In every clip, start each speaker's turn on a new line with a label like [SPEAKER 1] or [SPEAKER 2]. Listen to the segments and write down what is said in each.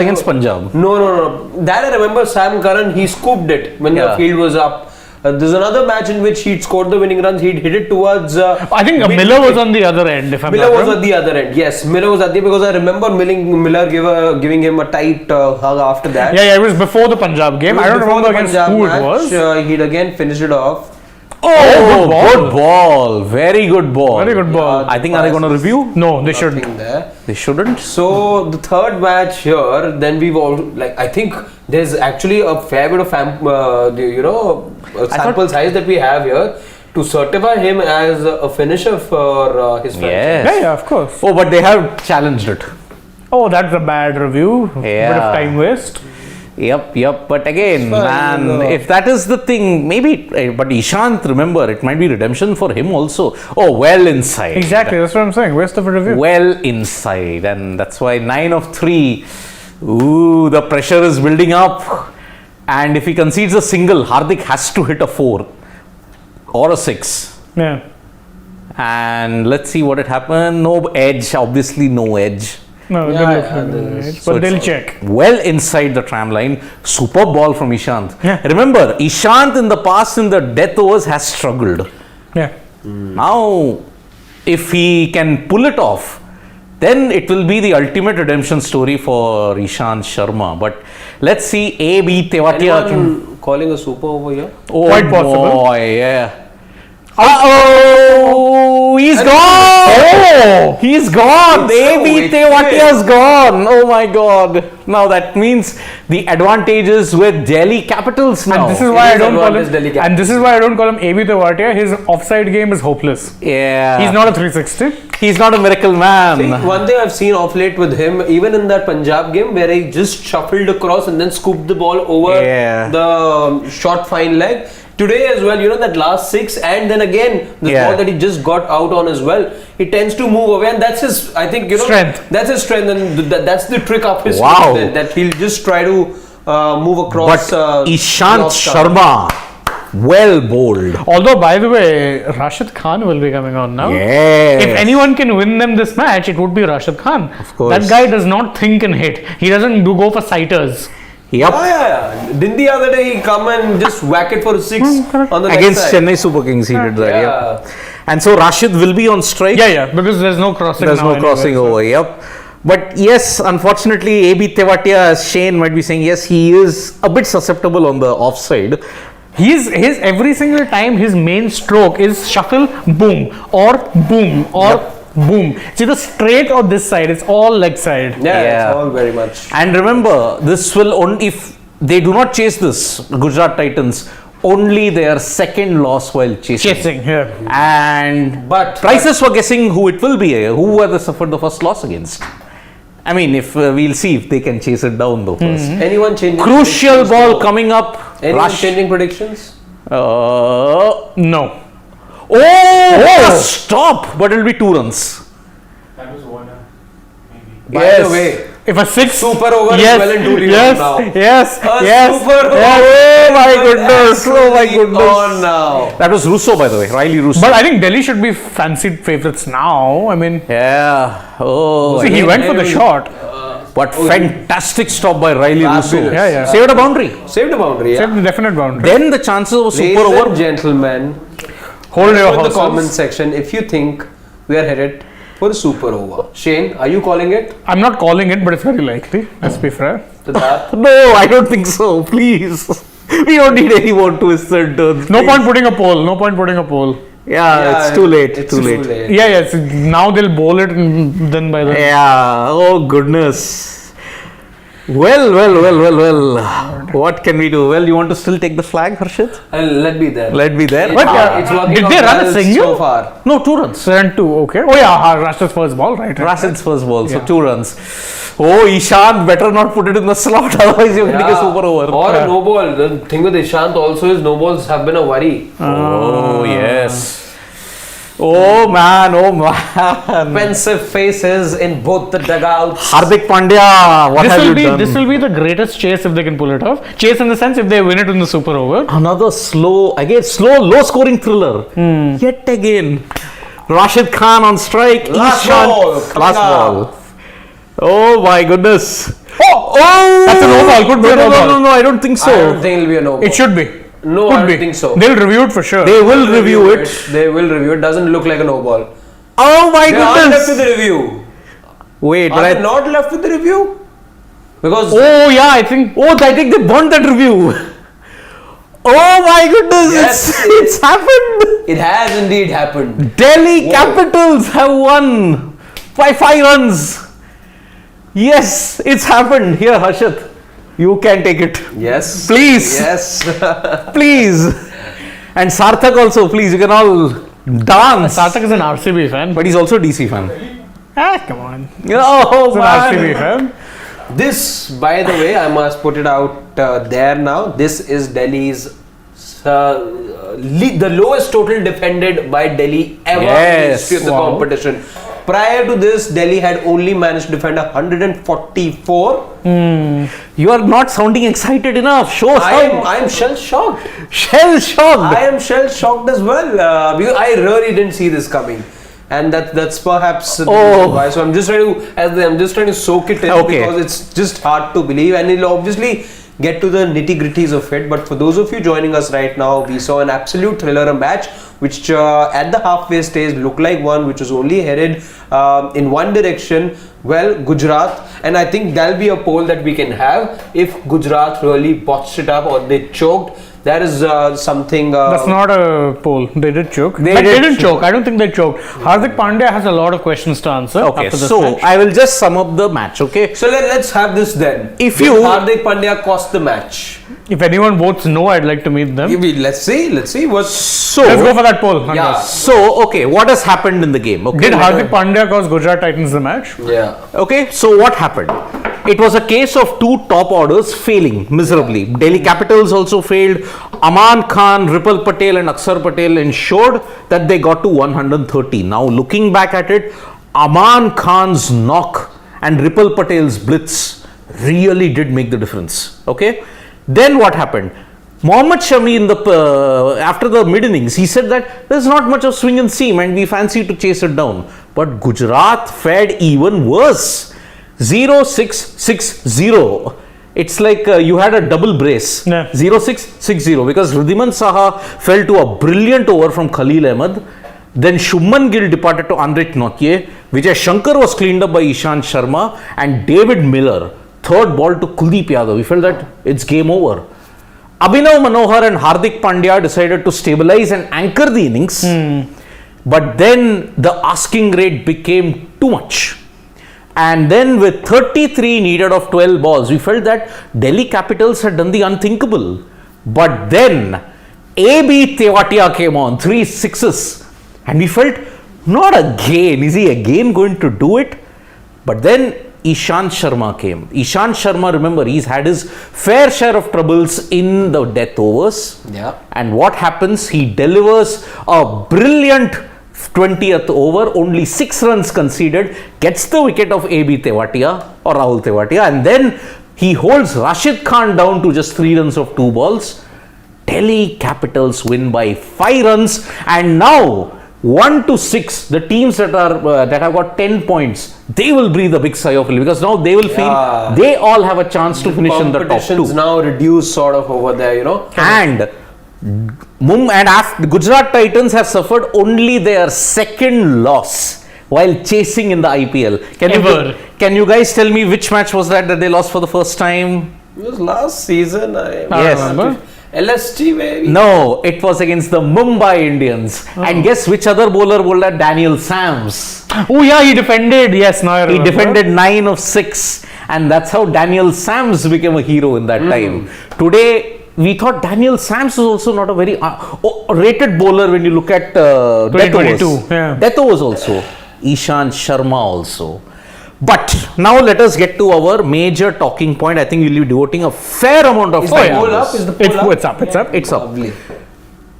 [SPEAKER 1] against Punjab.
[SPEAKER 2] No. That I remember Sam Curran, he scooped it when the field was up. There's another match in which he'd scored the winning runs. He'd hit it towards.
[SPEAKER 3] I think Miller was on the other end. If I'm
[SPEAKER 2] Miller was at the other end. Yes, Miller was at the because I remember Miller giving him a tight hug after that.
[SPEAKER 3] Yeah, it was before the Punjab game. I don't remember against who it was.
[SPEAKER 2] He'd again finished it off.
[SPEAKER 1] Oh, good ball. Very good ball.
[SPEAKER 3] Very good ball.
[SPEAKER 1] I think are they going to review?
[SPEAKER 3] No, they shouldn't.
[SPEAKER 1] They shouldn't.
[SPEAKER 2] So the third match here, then we've all I think there's actually a fair bit of sample size that we have here to certify him as a finisher for his franchise.
[SPEAKER 3] Yeah, of course.
[SPEAKER 1] Oh, but they have challenged it.
[SPEAKER 3] Oh, that's a bad review. Bit of time waste.
[SPEAKER 1] Yep. But again, man, if that is the thing, maybe. But Ishant, remember, it might be redemption for him also. Oh, well inside.
[SPEAKER 3] Exactly, that's what I'm saying. Waste of a review.
[SPEAKER 1] Well inside, and that's why 9 of 3. Ooh, the pressure is building up. And if he concedes a single, Hardik has to hit a 4 or a 6.
[SPEAKER 3] Yeah.
[SPEAKER 1] And let's see what it happened. No edge, obviously no edge.
[SPEAKER 3] No, but they'll check.
[SPEAKER 1] Well inside the tram line. Superb ball from Ishant.
[SPEAKER 3] Yeah.
[SPEAKER 1] Remember, Ishant in the past in the death overs has struggled.
[SPEAKER 3] Yeah.
[SPEAKER 1] Now, if he can pull it off, then it will be the ultimate redemption story for Ishant Sharma. But let's see, A.B. Tewatia.
[SPEAKER 2] Anyone calling a super over here?
[SPEAKER 1] Oh,
[SPEAKER 3] quite possible.
[SPEAKER 1] Boy, yeah. Oh, he's gone! Oh, he's gone! A.B. Tewatia's gone! Oh my god. Now that means the advantage is with Delhi Capitals now.
[SPEAKER 3] And this is why I don't call him A.B. Tewatia. His offside game is hopeless.
[SPEAKER 1] Yeah.
[SPEAKER 3] He's not a 360.
[SPEAKER 1] He's not a miracle man.
[SPEAKER 2] See, one thing I've seen off late with him, even in that Punjab game where he just shuffled across and then scooped the ball over the short fine leg. Today as well, that last 6 and then again the ball that he just got out on as well, he tends to move away, and that's his, I think,
[SPEAKER 3] strength.
[SPEAKER 2] That's his strength, and that's the trick up his sleeve, that he'll just try to move across.
[SPEAKER 1] But Ishant Sharma, well bowled.
[SPEAKER 3] Although, by the way, Rashid Khan will be coming on now.
[SPEAKER 1] Yes.
[SPEAKER 3] If anyone can win them this match, it would be Rashid Khan.
[SPEAKER 1] Of course.
[SPEAKER 3] That guy does not think and hit. He doesn't go for sighters.
[SPEAKER 1] Yep.
[SPEAKER 2] Yeah. Didn't the other day he come and just whack it for a 6 on the
[SPEAKER 1] against
[SPEAKER 2] side?
[SPEAKER 1] Chennai Super Kings he did that. Yep. And so Rashid will be on strike.
[SPEAKER 3] Yeah, because there's no crossing.
[SPEAKER 1] There's no crossing over. Yep. But yes, unfortunately, A.B. Tewatia, as Shane might be saying, yes, he is a bit susceptible on the offside.
[SPEAKER 3] His every single time his main stroke is shuffle, boom, or boom, or boom. It's either straight or this side. It's all leg side.
[SPEAKER 2] Yeah, it's all very much.
[SPEAKER 1] And remember, this will only, if they do not chase this, Gujarat Titans, only their second loss while chasing. And prices were guessing who it will be, who were they suffered the first loss against. I mean, if we'll see if they can chase it down though first.
[SPEAKER 2] Anyone changing?
[SPEAKER 1] Crucial ball coming up.
[SPEAKER 2] Anyone changing predictions?
[SPEAKER 3] No.
[SPEAKER 1] Oh, stop! But it'll be 2 runs.
[SPEAKER 4] That was 1 maybe.
[SPEAKER 2] By the way,
[SPEAKER 3] if a 6
[SPEAKER 2] super over is well and truly on now.
[SPEAKER 3] Yes.
[SPEAKER 2] Super over.
[SPEAKER 1] Oh my goodness! Oh my goodness!
[SPEAKER 2] On now.
[SPEAKER 1] That was Russo, by the way, Riley Russo.
[SPEAKER 3] But I think Delhi should be fancied favourites now. I mean,
[SPEAKER 1] Oh,
[SPEAKER 3] see, he went for the shot.
[SPEAKER 1] But fantastic stop by Riley Russo.
[SPEAKER 3] Yeah.
[SPEAKER 1] Saved a boundary.
[SPEAKER 2] Saved a boundary.
[SPEAKER 3] Saved a definite boundary.
[SPEAKER 1] Then the chances of a super over.
[SPEAKER 2] Ladies and gentlemen,
[SPEAKER 3] Hold your
[SPEAKER 2] in the
[SPEAKER 3] horses.
[SPEAKER 2] comment section if you think we are headed for a super over. Shane, are you calling it?
[SPEAKER 3] I'm not calling it, but it's very likely. Let's be fair.
[SPEAKER 1] No, I don't think so. Please. We don't need anyone to his third turn.
[SPEAKER 3] No point putting a poll.
[SPEAKER 1] Yeah, it's too late.
[SPEAKER 2] It's too late.
[SPEAKER 3] Yes. Now they'll bowl it and then by the
[SPEAKER 1] Yeah. Oh goodness. Well. What can we do? Well, you want to still take the flag, Harshit?
[SPEAKER 2] Let be there.
[SPEAKER 1] Let be there.
[SPEAKER 2] It's working
[SPEAKER 3] did
[SPEAKER 2] out
[SPEAKER 3] they run a
[SPEAKER 2] well
[SPEAKER 3] single?
[SPEAKER 2] so far?
[SPEAKER 1] No, 2 runs.
[SPEAKER 3] 7-2. Okay. Oh yeah, Rashid's first ball, right?
[SPEAKER 1] Rashid's first ball, so 2 runs. Oh, Ishant, better not put it in the slot, otherwise you're getting a super over.
[SPEAKER 2] Or a no ball. The thing with Ishant also is no balls have been a worry.
[SPEAKER 1] Oh, yes. Oh man.
[SPEAKER 2] Pensive faces in both the dugouts.
[SPEAKER 1] Hardik Pandya, what have you done?
[SPEAKER 3] This will be the greatest chase if they can pull it off. Chase in the sense if they win it in the super over.
[SPEAKER 1] Another slow, low scoring thriller. Yet again. Rashid Khan on strike.
[SPEAKER 2] Last ball.
[SPEAKER 1] Oh my goodness. Oh!
[SPEAKER 3] That's a no ball. Could be a no ball.
[SPEAKER 1] No, I don't think so.
[SPEAKER 2] I don't think it'll be a no ball.
[SPEAKER 3] It should be.
[SPEAKER 2] No,
[SPEAKER 3] Could
[SPEAKER 2] I don't
[SPEAKER 3] be.
[SPEAKER 2] think so.
[SPEAKER 3] They'll review it for sure.
[SPEAKER 1] They will review it.
[SPEAKER 2] They will review it. Doesn't look like a no ball.
[SPEAKER 1] Oh my
[SPEAKER 2] They are left with
[SPEAKER 1] goodness!
[SPEAKER 2] the review.
[SPEAKER 1] Wait,
[SPEAKER 2] Are
[SPEAKER 1] but
[SPEAKER 2] they not left with the review? Because
[SPEAKER 3] Oh yeah, I think.
[SPEAKER 1] I think they want that review. Oh my goodness!
[SPEAKER 2] Yes.
[SPEAKER 1] It's happened.
[SPEAKER 2] it has indeed happened.
[SPEAKER 1] Delhi
[SPEAKER 2] Whoa.
[SPEAKER 1] Capitals have won by 5 runs. Yes, it's happened. Here, Harshit, you can take it.
[SPEAKER 2] Yes.
[SPEAKER 1] Please.
[SPEAKER 2] Yes.
[SPEAKER 1] Please. And Sarthak also, please, you can all dance.
[SPEAKER 3] Sarthak is an RCB fan.
[SPEAKER 1] But he's also a DC fan.
[SPEAKER 3] Come on.
[SPEAKER 1] Oh,
[SPEAKER 3] He's an RCB fan.
[SPEAKER 2] This, by the way, I must put it out there now. This is Delhi's the lowest total defended by Delhi ever in the
[SPEAKER 1] Yes.
[SPEAKER 2] history of the
[SPEAKER 3] Wow.
[SPEAKER 2] competition. Prior to this, Delhi had only managed to defend 144.
[SPEAKER 1] You are not sounding excited enough. Show
[SPEAKER 2] I am shell shocked.
[SPEAKER 1] shell shocked.
[SPEAKER 2] I am shell shocked as well. Because I really didn't see this coming. And that's perhaps the reason why. So I'm just trying to soak it in because it's just hard to believe, and it'll obviously get to the nitty-gritties of it. But for those of you joining us right now, we saw an absolute thriller, a match which at the halfway stage looked like one which was only headed in one direction. Well, Gujarat, and I think that'll be a poll that we can have if Gujarat really botched it up or they choked. That is something.
[SPEAKER 3] That's not a poll. They did choke. They didn't choke. I don't think they choked. Hardik Pandya has a lot of questions to answer.
[SPEAKER 1] Okay,
[SPEAKER 3] after this
[SPEAKER 1] so
[SPEAKER 3] match.
[SPEAKER 1] I will just sum up the match, okay?
[SPEAKER 2] So let's have this then.
[SPEAKER 1] If
[SPEAKER 2] Did
[SPEAKER 1] you-
[SPEAKER 2] Hardik Pandya cost the match?
[SPEAKER 3] If anyone votes no, I'd like to meet them.
[SPEAKER 2] Let's see what.
[SPEAKER 1] So,
[SPEAKER 3] Let's go for that poll.
[SPEAKER 2] Yeah.
[SPEAKER 1] so okay, what has happened in the game? Okay,
[SPEAKER 3] Did Hardik Pandya cause Gujarat Titans the match?
[SPEAKER 2] Yeah.
[SPEAKER 1] Okay, so what happened? It was a case of two top orders failing miserably. Delhi Capitals also failed. Aman Khan, Ripal Patel and Akshar Patel ensured that they got to 130. Now looking back at it, Aman Khan's knock and Ripal Patel's blitz really did make the difference. Okay, then what happened? Mohammad Shami in the after the mid innings, he said that there's not much of swing and seam and we fancy to chase it down. But Gujarat fared even worse. 0-6-6-0. It's like you had a double brace.
[SPEAKER 3] Yeah.
[SPEAKER 1] 0-6-6-0 because Ridhiman Saha fell to a brilliant over from Khalil Ahmed. Then Shubman Gill departed to Anrit Nokia. Vijay Shankar was cleaned up by Ishant Sharma and David Miller. Third ball to Kuldeep Yadav. We felt that it's game over. Abhinav Manohar and Hardik Pandya decided to stabilize and anchor the innings. But then the asking rate became too much. And then with 33 needed of 12 balls, we felt that Delhi Capitals had done the unthinkable. But then AB Tewatia came on, 3 sixes. And we felt, not again. Is he again going to do it? But then Ishant Sharma came. Ishant Sharma, remember, he's had his fair share of troubles in the death overs.
[SPEAKER 2] Yeah.
[SPEAKER 1] And what happens? He delivers a brilliant 20th over, only 6 runs conceded, gets the wicket of AB Tewatia or Rahul Tewatia, and then he holds Rashid Khan down to just 3 runs of 2 balls. Delhi Capitals win by 5 runs, and now 1-6, the teams that are that have got 10 points, they will breathe a big sigh of relief because now they will feel they all have a chance to finish in the top 2.
[SPEAKER 2] Competition's now reduced sort of over there, you know.
[SPEAKER 1] And Gujarat Titans have suffered only their second loss while chasing in the IPL. Can you guys tell me which match was that they lost for the first time?
[SPEAKER 2] It was last season.
[SPEAKER 1] Yes.
[SPEAKER 3] remember.
[SPEAKER 2] LST maybe.
[SPEAKER 1] No, it was against the Mumbai Indians. And guess which other bowler bowled that? Daniel Sams.
[SPEAKER 3] Oh yeah, he defended. Yes, now I
[SPEAKER 1] He
[SPEAKER 3] remember.
[SPEAKER 1] defended 9 of 6. And that's how Daniel Sams became a hero in that time. Today, we thought Daniel Sams is also not a very rated bowler when you look at death
[SPEAKER 3] 2022,
[SPEAKER 1] overs.
[SPEAKER 3] yeah.
[SPEAKER 1] Death overs also. Ishant Sharma also. But now let us get to our major talking point. I think we'll be devoting a fair amount of
[SPEAKER 2] Is
[SPEAKER 1] time.
[SPEAKER 2] the
[SPEAKER 1] on
[SPEAKER 2] poll up?
[SPEAKER 1] this.
[SPEAKER 2] Is the poll up?
[SPEAKER 3] It's up. It's up.
[SPEAKER 1] It's up.
[SPEAKER 2] Lovely.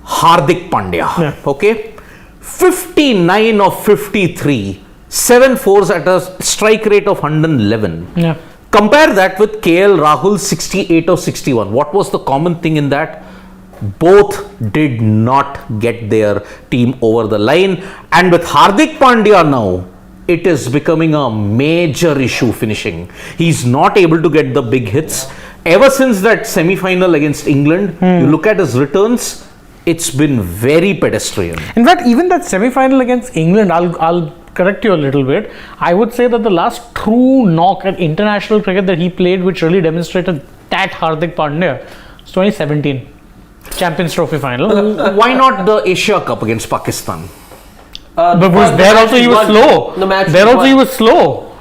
[SPEAKER 1] Hardik Pandya.
[SPEAKER 3] Yeah.
[SPEAKER 1] Okay. 59 of 53. 7 fours at a strike rate of 111.
[SPEAKER 3] Yeah.
[SPEAKER 1] Compare that with KL Rahul 68 of 61. What was the common thing in that? Both did not get their team over the line. And with Hardik Pandya now, it is becoming a major issue finishing. He's not able to get the big hits. Ever since that semi-final against England, you look at his returns, it's been very pedestrian.
[SPEAKER 3] In fact, even that semi-final against England, I'll correct you a little bit. I would say that the last true knock at international cricket that he played, which really demonstrated that Hardik Pandya, was 2017 Champions Trophy final.
[SPEAKER 1] Why not the Asia Cup against Pakistan?
[SPEAKER 3] But was there also he was slow.
[SPEAKER 2] The match
[SPEAKER 3] there also
[SPEAKER 2] won.
[SPEAKER 3] he was slow.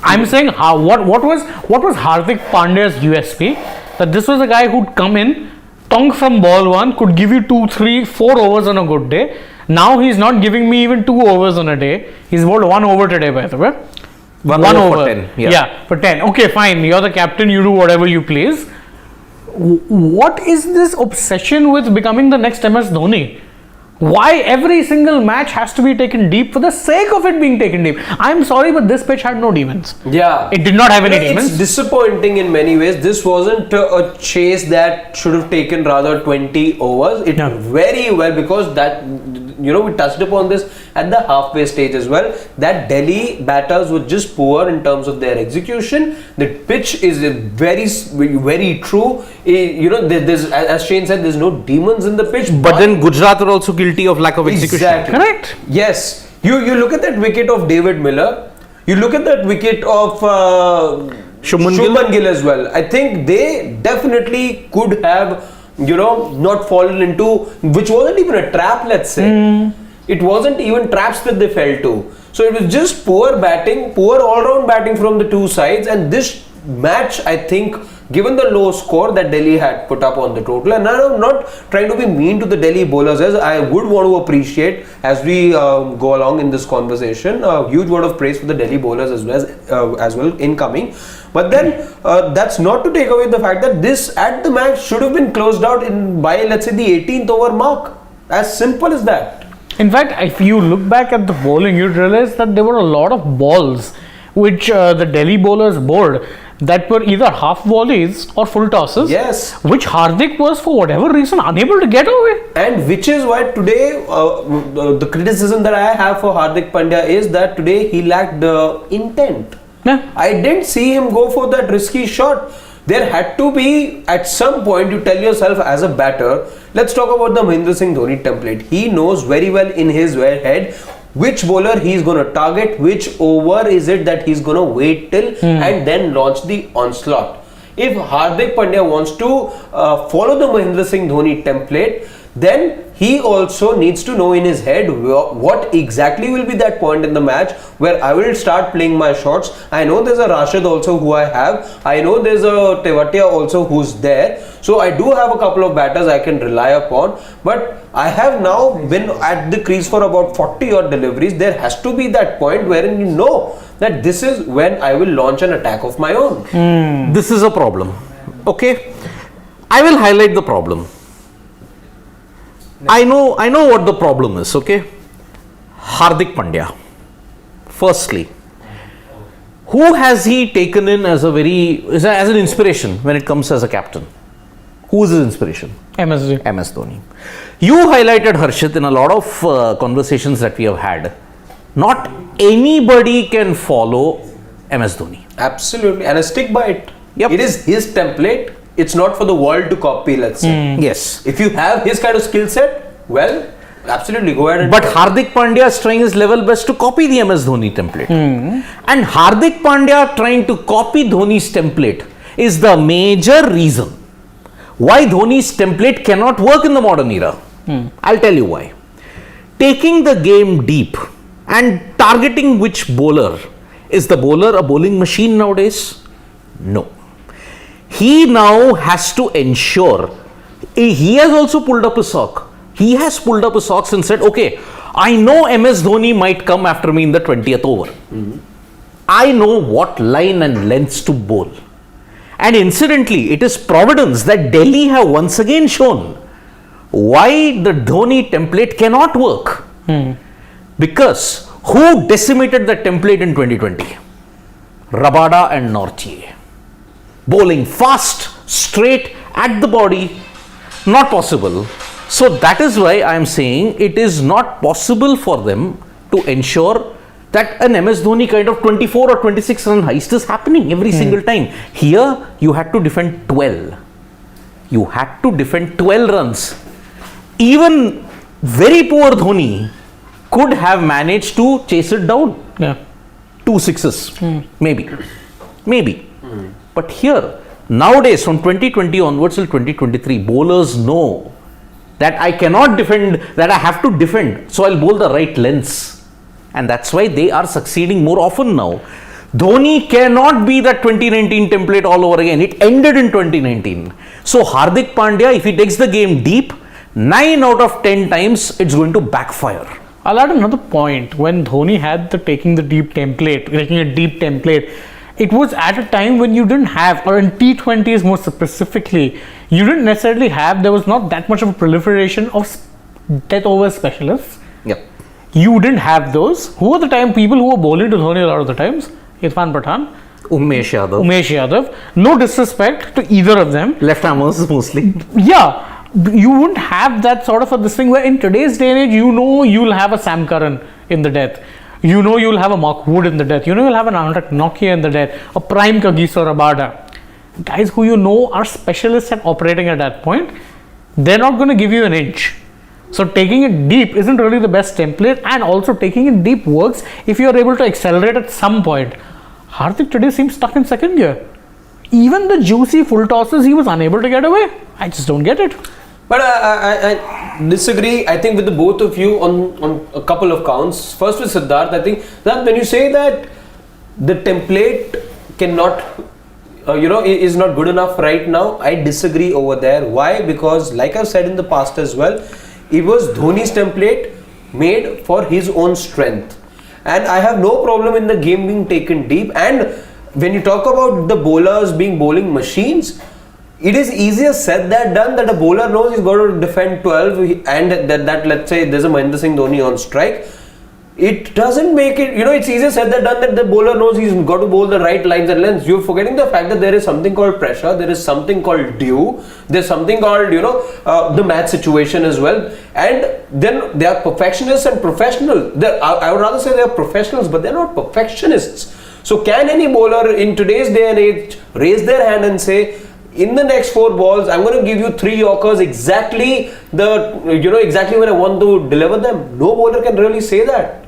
[SPEAKER 3] I'm saying what was Hardik Pandya's USP? That this was a guy who'd come in, tongue from ball one, could give you 2, 3, 4 overs on a good day. Now he's not giving me even 2 overs on a day. He's bowled 1 over today, by the way.
[SPEAKER 1] One over for 10.
[SPEAKER 3] Yeah, for 10. Okay, fine. You're the captain. You do whatever you please. What is this obsession with becoming the next MS Dhoni? Why every single match has to be taken deep for the sake of it being taken deep? I'm sorry, but this pitch had no demons.
[SPEAKER 2] Yeah.
[SPEAKER 3] It did not have any demons.
[SPEAKER 2] It's disappointing in many ways. This wasn't a chase that should have taken rather 20 overs. It very well, because that, we touched upon this at the halfway stage as well, that Delhi batters were just poor in terms of their execution. The pitch is very, very true. There's, as Shane said, there's no demons in the pitch.
[SPEAKER 1] But then Gujarat are also guilty of lack of execution.
[SPEAKER 2] Exactly.
[SPEAKER 3] Correct.
[SPEAKER 2] Yes. You look at that wicket of David Miller. You look at that wicket of Shubman Gill as well. I think they definitely could have, not fallen into, which wasn't even a trap, let's say. It wasn't even traps that they fell to. So it was just poor batting, poor all-round batting from the two sides. And this match, I think, given the low score that Delhi had put up on the total, and I'm not trying to be mean to the Delhi bowlers, as I would want to appreciate as we go along in this conversation, a huge word of praise for the Delhi bowlers as well incoming. But then that's not to take away the fact that this at the match should have been closed out by, let's say, the 18th over mark. As simple as that.
[SPEAKER 3] In fact, if you look back at the bowling, you'd realize that there were a lot of balls which the Delhi bowlers bowled that were either half volleys or full tosses.
[SPEAKER 2] Yes.
[SPEAKER 3] Which Hardik was, for whatever reason, unable to get away.
[SPEAKER 2] And which is why today, the criticism that I have for Hardik Pandya is that today he lacked the intent.
[SPEAKER 3] Yeah.
[SPEAKER 2] I didn't see him go for that risky shot. There had to be, at some point, you tell yourself as a batter, let's talk about the Mahendra Singh Dhoni template. He knows very well in his head which bowler he's going to target, which over is it that he's going to wait till and then launch the onslaught. If Hardik Pandya wants to follow the Mahendra Singh Dhoni template, then he also needs to know in his head what exactly will be that point in the match where I will start playing my shots. I know there's a Rashid also who I have. I know there's a Tewatia also who's there. So I do have a couple of batters I can rely upon. But I have now been at the crease for about 40 odd deliveries. There has to be that point wherein you know that this is when I will launch an attack of my own.
[SPEAKER 1] This is a problem. Okay. I will highlight the problem. I know what the problem is, okay? Hardik Pandya. Firstly, who has he taken in as an inspiration when it comes as a captain? Who is his inspiration?
[SPEAKER 3] MS
[SPEAKER 1] Dhoni. You highlighted, Harshit, in a lot of conversations that we have had. Not anybody can follow MS Dhoni.
[SPEAKER 2] Absolutely. And I stick by it.
[SPEAKER 1] Yep.
[SPEAKER 2] It is his template. It's not for the world to copy, let's say.
[SPEAKER 1] Yes.
[SPEAKER 2] If you have his kind of skill set, well, absolutely go ahead and
[SPEAKER 1] But Hardik Pandya is trying his level best to copy the MS Dhoni template. And Hardik Pandya trying to copy Dhoni's template is the major reason why Dhoni's template cannot work in the modern era. I'll tell you why. Taking the game deep and targeting which bowler. Is the bowler a bowling machine nowadays? No. He now has to ensure, he has also pulled up his sock. He has pulled up his socks and said, okay, I know MS Dhoni might come after me in the 20th over. I know what line and lengths to bowl. And incidentally, it is providence that Delhi have once again shown why the Dhoni template cannot work. Because who decimated the template in 2020? Rabada and Nortje. Bowling fast, straight, at the body, not possible. So that is why I am saying it is not possible for them to ensure that an MS Dhoni kind of 24 or 26 run heist is happening every single time. Here, you had to defend 12. You had to defend 12 runs. Even very poor Dhoni could have managed to chase it down.
[SPEAKER 3] Yeah.
[SPEAKER 1] 2 sixes, maybe. But here, nowadays, from 2020 onwards till 2023, bowlers know that I cannot defend, that I have to defend, so I'll bowl the right lengths. And that's why they are succeeding more often now. Dhoni cannot be that 2019 template all over again. It ended in 2019. So Hardik Pandya, if he takes the game deep, 9 out of 10 times, it's going to backfire.
[SPEAKER 3] I'll add another point. When Dhoni had taking a deep template, it was at a time when you didn't have, or in T20s more specifically, you didn't necessarily have, there was not that much of a proliferation of death over specialists.
[SPEAKER 1] Yep.
[SPEAKER 3] You didn't have those. Who were the people who were bowling to Dhoni a lot of the times? Irfan Pathan,
[SPEAKER 1] Umesh Yadav.
[SPEAKER 3] No disrespect to either of them.
[SPEAKER 1] Left armers mostly.
[SPEAKER 3] Yeah. You wouldn't have that sort of this thing where in today's day and age, you'll have a Sam Curran in the death. You'll have a Mark Wood in the death. You'll have an AajTak Nokia in the death. A prime Kagiso Rabada. Guys who are specialists at operating at that point. They're not going to give you an inch. So taking it deep isn't really the best template, and also taking it deep works if you're able to accelerate at some point. Hardik today seems stuck in second gear. Even the juicy full tosses, he was unable to get away. I just don't get it.
[SPEAKER 2] But I disagree, I think, with the both of you on a couple of counts. First with Siddharth, I think that when you say that the template cannot, is not good enough right now, I disagree over there. Why? Because like I've said in the past as well, it was Dhoni's template made for his own strength. And I have no problem in the game being taken deep. And when you talk about the bowlers being bowling machines, it is easier said than done that a bowler knows he's got to defend 12 and that let's say there's a Mahendra Singh Dhoni on strike. It doesn't make it, it's easier said than done that the bowler knows he's got to bowl the right lines and lengths. You're forgetting the fact that there is something called pressure, there is something called due, there's something called, the match situation as well. And then they are perfectionists and professionals. I would rather say they are professionals, but they're not perfectionists. So can any bowler in today's day and age raise their hand and say, in the next 4 balls, I'm going to give you 3 Yorkers exactly exactly when I want to deliver them? No bowler can really say that.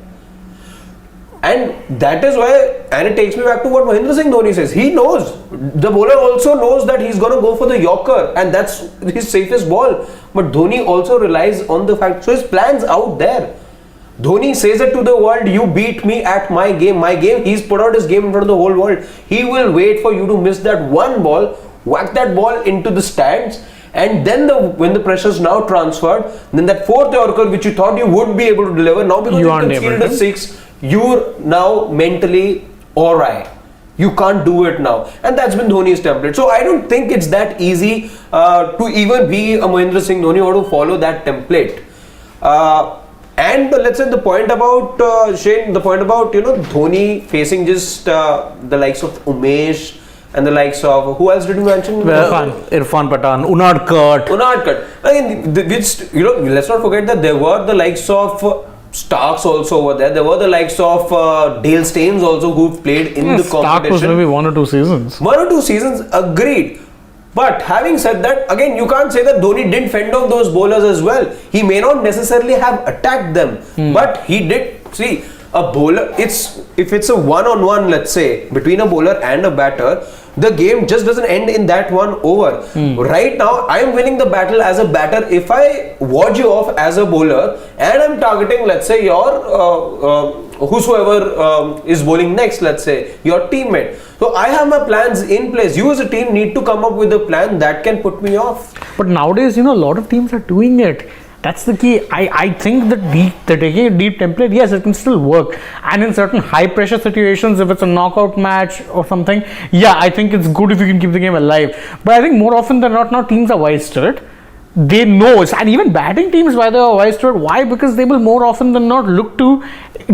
[SPEAKER 2] And that is why, and it takes me back to what Mahendra Singh Dhoni says. He knows, the bowler also knows that he's going to go for the Yorker and that's his safest ball. But Dhoni also relies on the fact, so his plan's out there. Dhoni says it to the world, you beat me at my game. He's put out his game in front of the whole world. He will wait for you to miss that one ball, whack that ball into the stands, and then when the pressure is now transferred, then that 4th Yorker which you thought you would be able to deliver, now because you conceded a 6, you're now mentally awry. You can't do it now. And that's been Dhoni's template. So I don't think it's that easy to even be a Mahendra Singh Dhoni or to follow that template. And let's say the point about Shane, Dhoni facing just the likes of Umesh and the likes of, who else did you mention?
[SPEAKER 1] Irfan Pathan, Unadkat.
[SPEAKER 2] Again, let's not forget that there were the likes of Starks also over there. There were the likes of Dale Steyn also who've played in the competition.
[SPEAKER 3] Stark was maybe 1 or 2 seasons.
[SPEAKER 2] 1 or 2 seasons, agreed. But having said that, again, you can't say that Dhoni didn't fend off those bowlers as well. He may not necessarily have attacked them, but he did. See, a bowler, if it's a one-on-one, let's say, between a bowler and a batter, the game just doesn't end in that one over. Right now, I am winning the battle as a batter. If I ward you off as a bowler and I'm targeting, let's say, your whosoever is bowling next, let's say, your teammate. So I have my plans in place. You as a team need to come up with a plan that can put me off.
[SPEAKER 3] But nowadays, a lot of teams are doing it. That's the key. I think that taking a deep template, yes, it can still work. And in certain high pressure situations, if it's a knockout match or something, yeah, I think it's good if you can keep the game alive. But I think more often than not now, teams are wise to it. They know, and even batting teams, why they are wise to it. Why? Because they will more often than not look to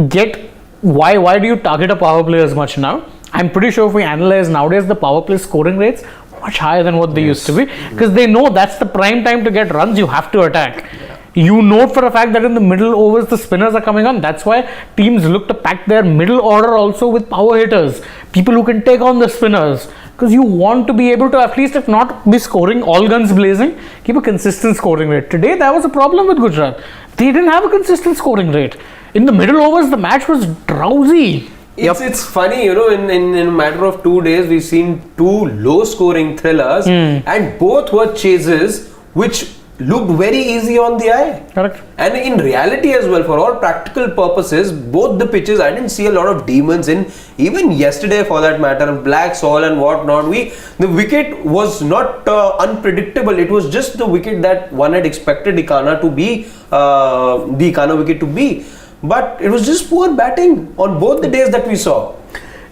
[SPEAKER 3] get, why do you target a power play as much now? I'm pretty sure if we analyze nowadays, the power play scoring rates much higher than what they used to be, because they know that's the prime time to get runs. You have to attack. You know for a fact that in the middle overs the spinners are coming on. That's why teams look to pack their middle order also with power hitters, people who can take on the spinners. Because you want to be able to, at least if not be scoring all guns blazing, keep a consistent scoring rate. Today there was a problem with Gujarat. They didn't have a consistent scoring rate. In the middle overs the match was drowsy.
[SPEAKER 2] It's funny, you know, in a matter of 2 days we've seen 2 low scoring thrillers and both were chases which looked very easy on the eye.
[SPEAKER 3] Correct.
[SPEAKER 2] And in reality as well, for all practical purposes, both the pitches, I didn't see a lot of demons in. Even yesterday, for that matter, black soil and whatnot, the wicket was not unpredictable. It was just the wicket that one had expected Ikana to be, the Ikana wicket to be. But it was just poor batting on both the days that we saw.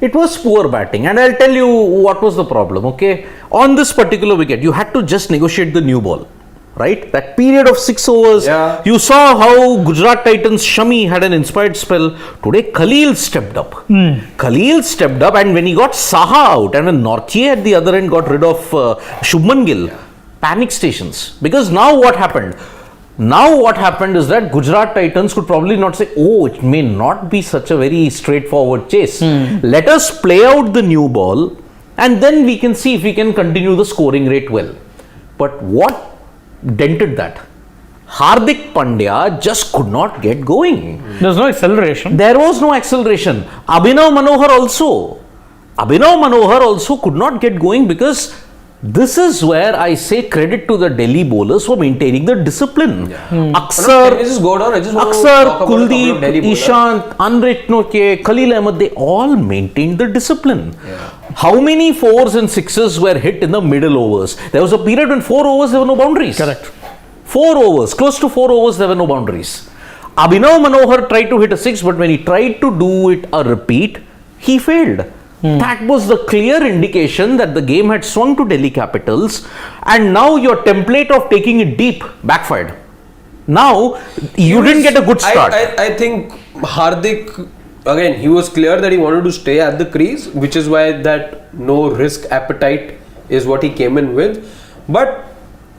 [SPEAKER 1] It was poor batting, and I'll tell you what was the problem. Okay, on this particular wicket, you had to just negotiate the new ball. Right? That period of 6 overs, you saw how Gujarat Titans Shami had an inspired spell. Today, Khalil stepped up. Khalil stepped up, and when he got Saha out, and when Nortje at the other end got rid of Shubman Gill, panic stations. Because now what happened? Now what happened is that Gujarat Titans could probably not say, oh, it may not be such a very straightforward chase. Let us play out the new ball, and then we can see if we can continue the scoring rate well. But what dented that? Hardik Pandya just could not get going.
[SPEAKER 3] There was no acceleration.
[SPEAKER 1] There was no acceleration. Abhinav Manohar also could not get going, because this is where I say credit to the Delhi bowlers for maintaining the discipline. Aksar, Kuldeep, Ishant, Nortje, Khalil Ahmed, they all maintained the discipline. How many 4s and 6s were hit in the middle overs? There was a period when 4 overs there were no boundaries.
[SPEAKER 3] Correct.
[SPEAKER 1] 4 overs, close to 4 overs there were no boundaries. Abhinav Manohar tried to hit a 6, but when he tried to do it a repeat, he failed. That was the clear indication that the game had swung to Delhi Capitals, and now your template of taking it deep backfired. Now you didn't get a good start.
[SPEAKER 2] I think Hardik, again, he was clear that he wanted to stay at the crease, which is why that no risk appetite is what he came in with. But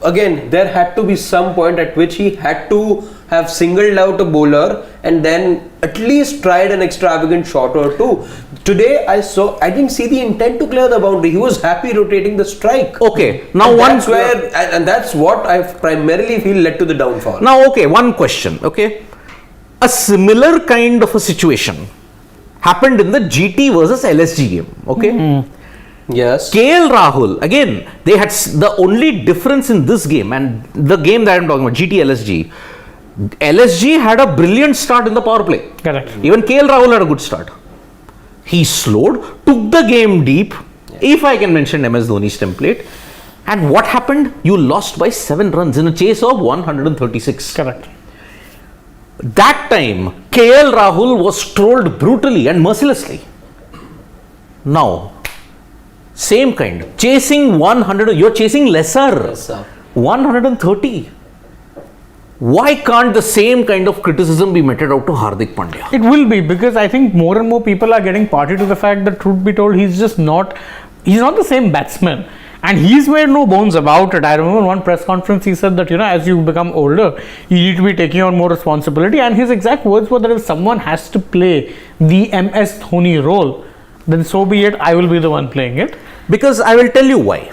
[SPEAKER 2] again, there had to be some point at which he had to have singled out a bowler and then at least tried an extravagant shot or two. Today I didn't see the intent to clear the boundary. He was happy rotating the strike.
[SPEAKER 1] Okay, now
[SPEAKER 2] that's what I primarily feel led to the downfall.
[SPEAKER 1] Now, okay, one question. Okay, a similar kind of a situation happened in the GT versus LSG game. Okay.
[SPEAKER 2] Yes.
[SPEAKER 1] KL Rahul, again, they had the only difference in this game and the game that I'm talking about, GT LSG. LSG had a brilliant start in the power play.
[SPEAKER 3] Correct.
[SPEAKER 1] Even KL Rahul had a good start. He slowed, took the game deep, if I can mention MS Dhoni's template. And what happened? You lost by 7 runs in a chase of 136.
[SPEAKER 3] Correct.
[SPEAKER 1] That time, KL Rahul was trolled brutally and mercilessly. Now, same kind. Chasing 100, you're chasing lesser. 130. Why can't the same kind of criticism be meted out to Hardik Pandya?
[SPEAKER 3] It will be, because I think more and more people are getting party to the fact that, truth be told, he's not the same batsman. And he's made no bones about it. I remember one press conference he said that, as you become older, you need to be taking on more responsibility. And his exact words were that if someone has to play the MS Dhoni role, then so be it, I will be the one playing it.
[SPEAKER 1] Because I will tell you why.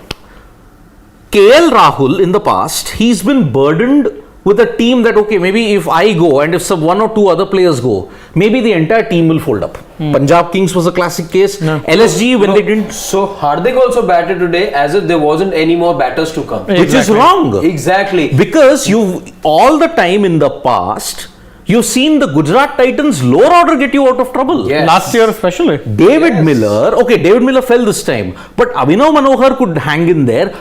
[SPEAKER 1] KL Rahul in the past, he's been burdened with a team that, okay, maybe if I go and if one or two other players go, maybe the entire team will fold up. Punjab Kings was a classic case. LSG, when they didn't.
[SPEAKER 2] So Hardik also batted today as if there wasn't any more batters to come.
[SPEAKER 1] Which is wrong.
[SPEAKER 2] Exactly.
[SPEAKER 1] Because all the time in the past, you've seen the Gujarat Titans lower order get you out of trouble.
[SPEAKER 2] Yes.
[SPEAKER 3] Last year especially.
[SPEAKER 1] David Miller fell this time. But Abhinav Manohar could hang in there.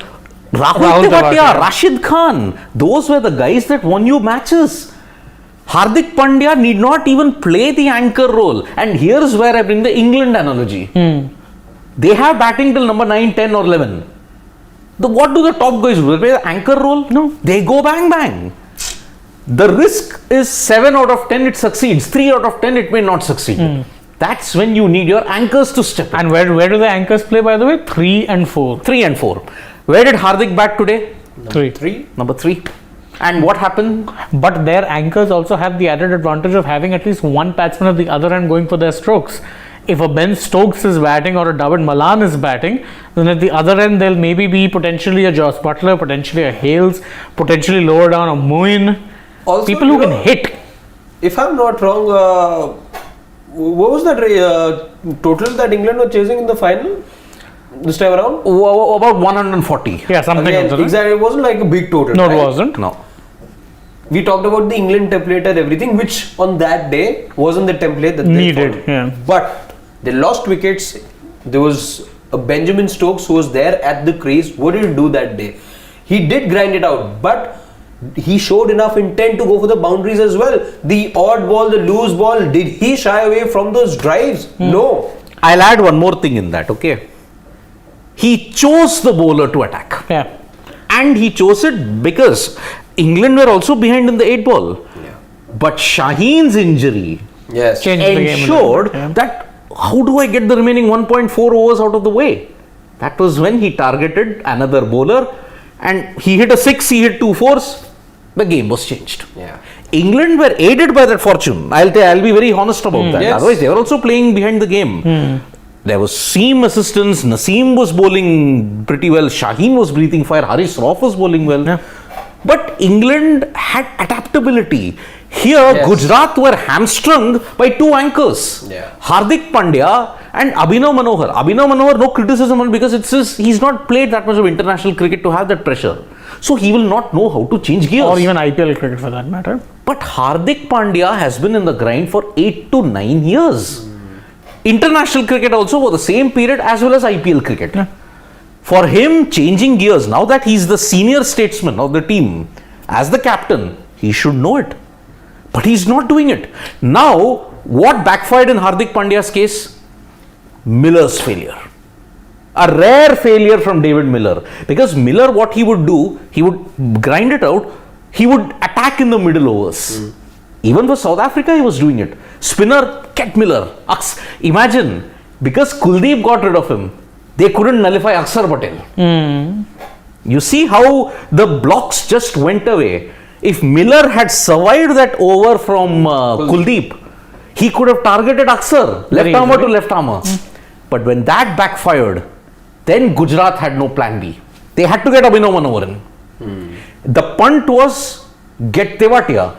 [SPEAKER 1] Rahul Tewatia, Rashid Khan, those were the guys that won you matches. Hardik Pandya need not even play the anchor role. And here's where I bring the England analogy. They have batting till number 9, 10 or 11. What do the top guys do? They play the anchor role?
[SPEAKER 3] No.
[SPEAKER 1] They go bang bang. The risk is 7 out of 10 it succeeds. 3 out of 10 it may not succeed. That's when you need your anchors to step in.
[SPEAKER 3] And where do the anchors play, by the way? 3 and 4.
[SPEAKER 1] 3 and 4. Where did Hardik bat today?
[SPEAKER 3] 3.
[SPEAKER 1] Number 3. And what happened?
[SPEAKER 3] But their anchors also have the added advantage of having at least one batsman at the other end going for their strokes. If a Ben Stokes is batting or a David Malan is batting, then at the other end there'll maybe be potentially a Joss Butler, potentially a Hales, potentially lower down a Moeen.
[SPEAKER 2] Also,
[SPEAKER 3] People who can hit.
[SPEAKER 2] If I'm not wrong, what was that total that England were chasing in the final this time around?
[SPEAKER 1] About 140.
[SPEAKER 3] Yeah, something
[SPEAKER 2] Again,
[SPEAKER 3] of that.
[SPEAKER 2] exactly. It wasn't like a big total.
[SPEAKER 3] No,
[SPEAKER 2] right?
[SPEAKER 3] it wasn't.
[SPEAKER 1] No.
[SPEAKER 2] We talked about the England template and everything, which on that day wasn't the template that they
[SPEAKER 3] Needed,
[SPEAKER 2] followed.
[SPEAKER 3] yeah.
[SPEAKER 2] But they lost wickets. There was a Benjamin Stokes who was there at the crease. What did he do that day? He did grind it out, but he showed enough intent to go for the boundaries as well. The odd ball, the loose ball, did he shy away from those drives? No.
[SPEAKER 1] I'll add one more thing in that, okay? He chose the bowler to attack.
[SPEAKER 3] Yeah.
[SPEAKER 1] And he chose it because England were also behind in the 8 ball.
[SPEAKER 2] Yeah.
[SPEAKER 1] But Shaheen's injury
[SPEAKER 2] Yes.
[SPEAKER 3] Changed the game a little
[SPEAKER 1] ensured
[SPEAKER 3] bit, yeah.
[SPEAKER 1] that how do I get the remaining 1.4 overs out of the way? That was when he targeted another bowler and he hit a 6, he hit 2 fours. The game was changed.
[SPEAKER 2] Yeah.
[SPEAKER 1] England were aided by that fortune. I'll be very honest about that.
[SPEAKER 2] Yes.
[SPEAKER 1] Otherwise, they were also playing behind the game. There was seam assistance. Naseem was bowling pretty well. Shaheen was breathing fire. Haris Rauf was bowling well.
[SPEAKER 3] Yeah.
[SPEAKER 1] But England had adaptability. Here,
[SPEAKER 2] Yes.
[SPEAKER 1] Gujarat were hamstrung by 2 anchors.
[SPEAKER 2] Yeah.
[SPEAKER 1] Hardik Pandya and Abhinav Manohar. Abhinav Manohar, no criticism on because he's not played that much of international cricket to have that pressure. So he will not know how to change gears.
[SPEAKER 3] Or even IPL cricket for that matter.
[SPEAKER 1] But Hardik Pandya has been in the grind for 8 to 9 years. International cricket also for the same period as well as IPL cricket.
[SPEAKER 3] Yeah.
[SPEAKER 1] For him, changing gears, now that he's the senior statesman of the team, as the captain, he should know it. But he's not doing it. Now, what backfired in Hardik Pandya's case? Miller's failure. A rare failure from David Miller. Because Miller, what he would do, he would grind it out, he would attack in the middle overs. Even for South Africa, he was doing it. Spinner, Ket Miller. Imagine, because Kuldeep got rid of him, they couldn't nullify Akshar Patel. You see how the blocks just went away. If Miller had survived that over from Kuldeep, he could have targeted Akshar, left
[SPEAKER 3] Very
[SPEAKER 1] armour to
[SPEAKER 3] easily.
[SPEAKER 1] left armour. But when that backfired, then Gujarat had no plan B. They had to get Abhinav Manohar in. The punt was get Tewatia.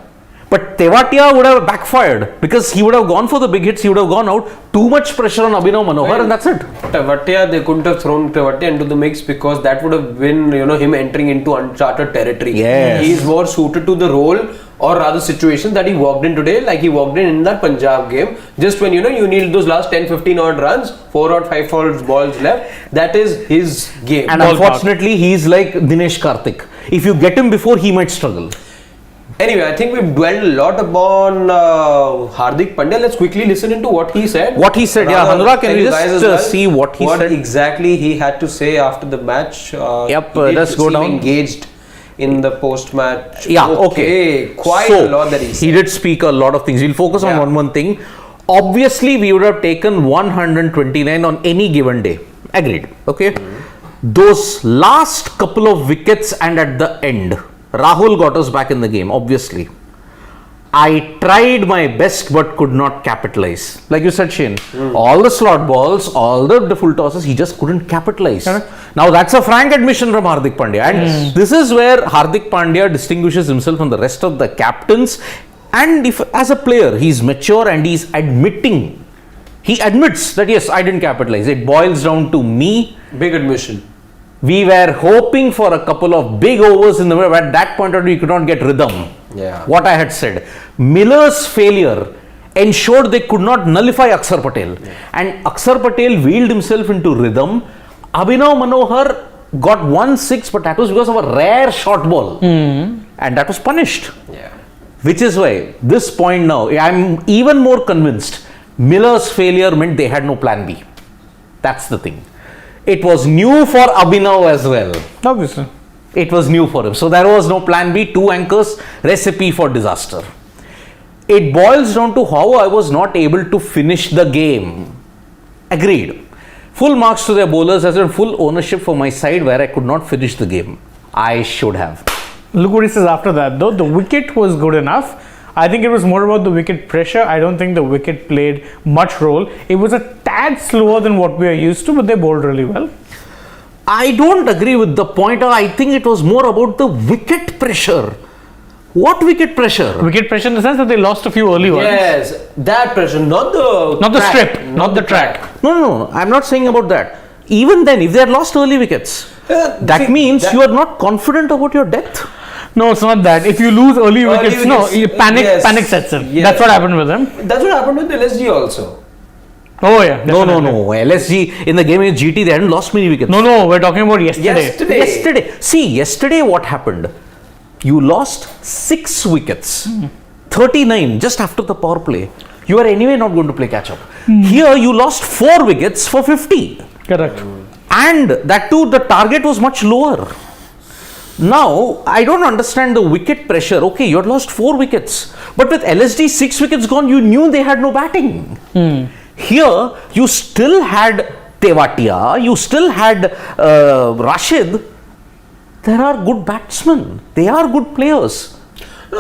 [SPEAKER 1] But Tewatia would have backfired because he would have gone for the big hits, he would have gone out. Too much pressure on Abhinav Manohar and that's it.
[SPEAKER 2] Tewatia, they couldn't have thrown Tewatia into the mix because that would have been, him entering into uncharted territory.
[SPEAKER 1] Yes.
[SPEAKER 2] He's more suited to the role or rather situation that he walked in today, like he walked in that Punjab game. Just when, you need those last 10-15 odd runs, 4 or 5 balls left, that is his game.
[SPEAKER 1] And unfortunately, he's like Dinesh Karthik. If you get him before, he might struggle.
[SPEAKER 2] Anyway, I think we've dwelled a lot upon Hardik Pandya. Let's quickly listen into what he said.
[SPEAKER 1] What he said, yeah.
[SPEAKER 2] Rather,
[SPEAKER 1] Hanura, can
[SPEAKER 2] tell
[SPEAKER 1] you
[SPEAKER 2] you guys
[SPEAKER 1] just
[SPEAKER 2] as well
[SPEAKER 1] see what he
[SPEAKER 2] what
[SPEAKER 1] said?
[SPEAKER 2] exactly he had to say after the match?
[SPEAKER 1] Yep,
[SPEAKER 2] he did
[SPEAKER 1] let's go
[SPEAKER 2] seem
[SPEAKER 1] down.
[SPEAKER 2] engaged in the post-match.
[SPEAKER 1] Yeah, okay.
[SPEAKER 2] Quite
[SPEAKER 1] So,
[SPEAKER 2] a lot that he said.
[SPEAKER 1] He did speak a lot of things. We'll focus
[SPEAKER 2] Yeah.
[SPEAKER 1] on one thing. Obviously, we would have taken 129 on any given day. Agreed. Okay. Those last couple of wickets and at the end, Rahul got us back in the game, obviously. I tried my best but could not capitalize. Like you said, Shane, all the slot balls, all the full tosses, he just couldn't capitalize. Now that's a frank admission from Hardik Pandya. And this is where Hardik Pandya distinguishes himself from the rest of the captains. And if as a player, he's mature and he's admitting. He admits that yes, I didn't capitalize. It boils down to me.
[SPEAKER 2] Big admission.
[SPEAKER 1] We were hoping for a couple of big overs in the middle. At that point of view, we could not get rhythm.
[SPEAKER 2] Yeah.
[SPEAKER 1] What I had said. Miller's failure ensured they could not nullify Akshar Patel. And Akshar Patel wheeled himself into rhythm. Abhinav Manohar got 1-6, but that was because of a rare short ball. And that was punished.
[SPEAKER 2] Yeah.
[SPEAKER 1] Which is why, this point now, I'm even more convinced Miller's failure meant they had no plan B. That's the thing. It was new for Abhinav as well.
[SPEAKER 3] Obviously.
[SPEAKER 1] It was new for him. So there was no plan B, 2 anchors, recipe for disaster. It boils down to how I was not able to finish the game. Agreed. Full marks to their bowlers as well, full ownership for my side where I could not finish the game. I should have.
[SPEAKER 3] Look what he says after that, though. The wicket was good enough. I think it was more about the wicket pressure. I don't think the wicket played much role. It was a tad slower than what we are used to, but they bowled really well.
[SPEAKER 1] I don't agree with the point. I think it was more about the wicket pressure. What wicket pressure?
[SPEAKER 3] Wicket pressure in the sense that they lost a few early ones.
[SPEAKER 2] Yes, that pressure, not the track,
[SPEAKER 3] strip, not the track.
[SPEAKER 1] No, I'm not saying about that. Even then, if they had lost early wickets, that means you are not confident about your depth.
[SPEAKER 3] No, it's not that. If you lose early wickets, no, you panic sets in.
[SPEAKER 2] Yes.
[SPEAKER 3] That's what happened with them.
[SPEAKER 2] That's what happened with LSG also.
[SPEAKER 3] Oh yeah.
[SPEAKER 1] No.
[SPEAKER 3] definitely.
[SPEAKER 1] LSG in the game with GT, they hadn't lost many wickets.
[SPEAKER 3] No, we're talking about yesterday.
[SPEAKER 1] Yesterday. See, yesterday what happened? You lost 6 wickets. 39 just after the power play. You are anyway not going to play catch up. Here you lost 4 wickets for 50.
[SPEAKER 3] Correct.
[SPEAKER 1] And that too, the target was much lower. Now, I don't understand the wicket pressure. Okay, you had lost 4 wickets. But with LSD 6 wickets gone, you knew they had no batting. Here, you still had Tewatia, you still had Rashid. There are good batsmen. They are good players.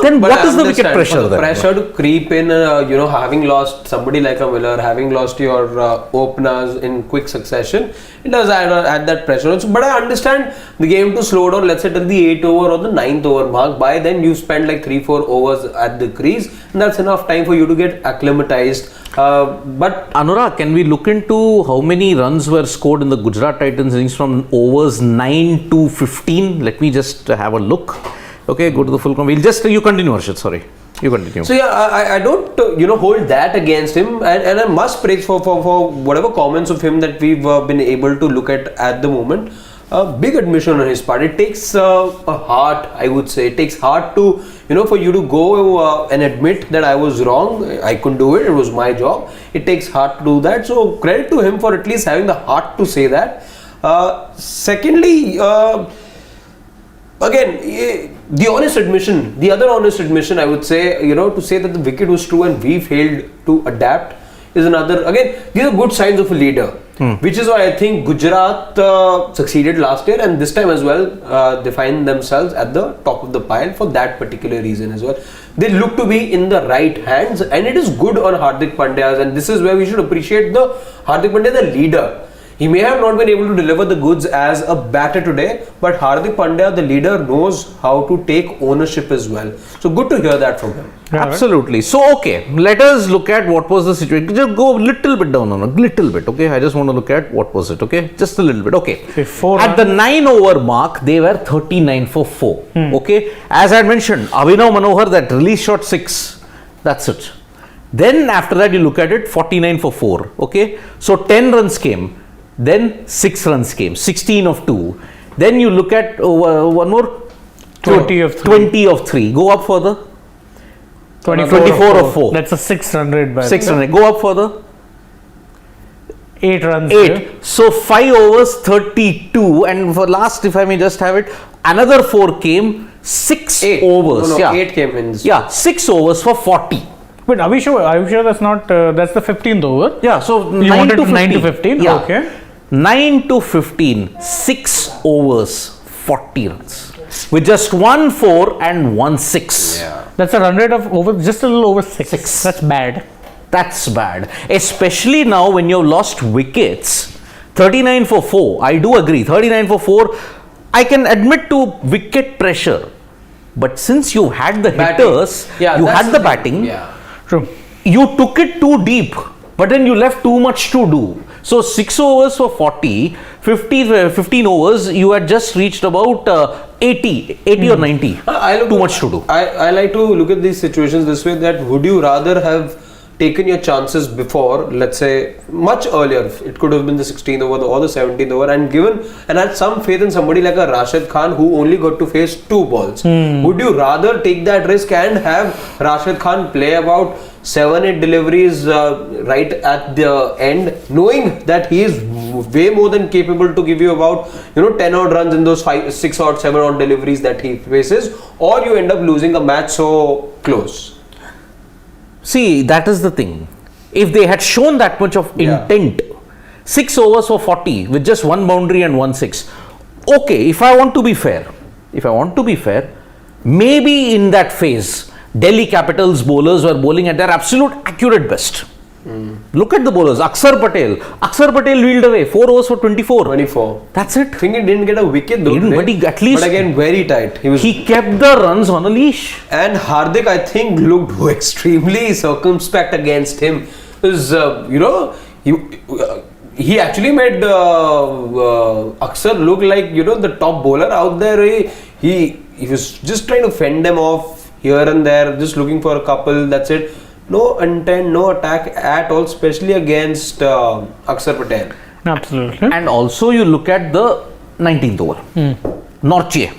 [SPEAKER 1] Then
[SPEAKER 2] But
[SPEAKER 1] what
[SPEAKER 2] I
[SPEAKER 1] is the wicket
[SPEAKER 2] understand,
[SPEAKER 1] pressure
[SPEAKER 2] for the
[SPEAKER 1] then?
[SPEAKER 2] pressure to creep in, having lost somebody like a Miller, having lost your openers in quick succession, it does add that pressure also. But I understand the game to slow down, let's say till the 8th over or the 9th over mark. By then you spend like 3-4 overs at the crease, and that's enough time for you to get acclimatized. But
[SPEAKER 1] Anurag, can we look into how many runs were scored in the Gujarat Titans innings from overs 9 to 15? Let me just have a look. Okay, go to the full. You continue, Harshit. Sorry, you continue.
[SPEAKER 2] So yeah, I don't hold that against him, and I must praise for whatever comments of him that we've been able to look at the moment. Big admission on his part. It takes a heart, I would say. It takes heart to for you to go and admit that I was wrong. I couldn't do it. It was my job. It takes heart to do that. So credit to him for at least having the heart to say that. Secondly. Again, the other honest admission, I would say, to say that the wicket was true and we failed to adapt is another. Again, these are good signs of a leader, which is why I think Gujarat succeeded last year, and this time as well, they find themselves at the top of the pile for that particular reason as well. They look to be in the right hands, and it is good on Hardik Pandya, and this is where we should appreciate the Hardik Pandya, the leader. He may have not been able to deliver the goods as a batter today, but Hardik Pandya, the leader, knows how to take ownership as well. So good to hear that from him.
[SPEAKER 1] Absolutely. So, okay, let us look at what was the situation. Just go a little bit down on a little bit, okay? I just want to look at what was it, okay? Just a little bit, okay? At the 9 over mark, they were 39 for 4, okay? As I had mentioned, Abhinav Manohar, that release shot 6, that's it. Then after that, you look at it, 49 for 4, okay? So 10 runs came. Then 6 runs came, 16 of 2. Then you look at one more,
[SPEAKER 3] 20 of 3.
[SPEAKER 1] 20 of 3. Go up further.
[SPEAKER 3] 24
[SPEAKER 1] of 4.
[SPEAKER 3] That's a 6 run rate.
[SPEAKER 1] 6 run rate. Go up further.
[SPEAKER 3] 8 runs.
[SPEAKER 1] 8.
[SPEAKER 3] Here.
[SPEAKER 1] So 5 overs, 32. And for last, if I may just have it, another 4 came. 6 overs.
[SPEAKER 2] No,
[SPEAKER 1] yeah.
[SPEAKER 2] 8 came in.
[SPEAKER 1] 6 overs for 40.
[SPEAKER 3] But are you sure that's not, that's the 15th over?
[SPEAKER 1] Yeah, so
[SPEAKER 3] you
[SPEAKER 1] 9
[SPEAKER 3] wanted
[SPEAKER 1] to 15.
[SPEAKER 3] 9 to 15?
[SPEAKER 1] Yeah.
[SPEAKER 3] Okay.
[SPEAKER 1] 9 to 15, 6 overs, 40 runs. With just 1 4 and 1 6.
[SPEAKER 2] Yeah.
[SPEAKER 3] That's a run rate of just a little over 6. That's bad.
[SPEAKER 1] That's bad. Especially now when you've lost wickets. 39 for 4. I do agree. 39 for 4. I can admit to wicket pressure. But since you had the hitters, you had the batting.
[SPEAKER 2] Yeah.
[SPEAKER 3] True.
[SPEAKER 1] You took it too deep. But then you left too much to do. So 6 overs for 40, 15 overs, you had just reached about 80 or 90. Too much to do.
[SPEAKER 2] I like to look at these situations this way, that would you rather have taken your chances before, let's say much earlier, it could have been the 16th over or the 17th over, and had some faith in somebody like a Rashid Khan who only got to face 2 balls. Would you rather take that risk and have Rashid Khan play about 7-8 deliveries right at the end, knowing that he is way more than capable to give you about 10 odd runs in those 6 odd 7 odd deliveries that he faces, or you end up losing a match so close?
[SPEAKER 1] See, that is the thing. If they had shown that much of intent, 6 overs for 40 with just 1 boundary and 1 6. Okay, if I want to be fair, maybe in that phase, Delhi Capitals bowlers were bowling at their absolute accurate best. Look at the bowlers. Akshar Patel wheeled away 4 overs for 24. That's it.
[SPEAKER 2] I think he didn't get a wicket though.
[SPEAKER 1] But he at least,
[SPEAKER 2] but again, very tight.
[SPEAKER 1] He kept the runs on a leash.
[SPEAKER 2] And Hardik, I think, looked extremely circumspect against him. Because, he actually made Akshar look like, the top bowler out there. He was just trying to fend them off here and there, just looking for a couple, that's it. No intent, no attack at all, especially against Akshar Patel.
[SPEAKER 3] Absolutely.
[SPEAKER 1] And also you look at the 19th over. Nortje.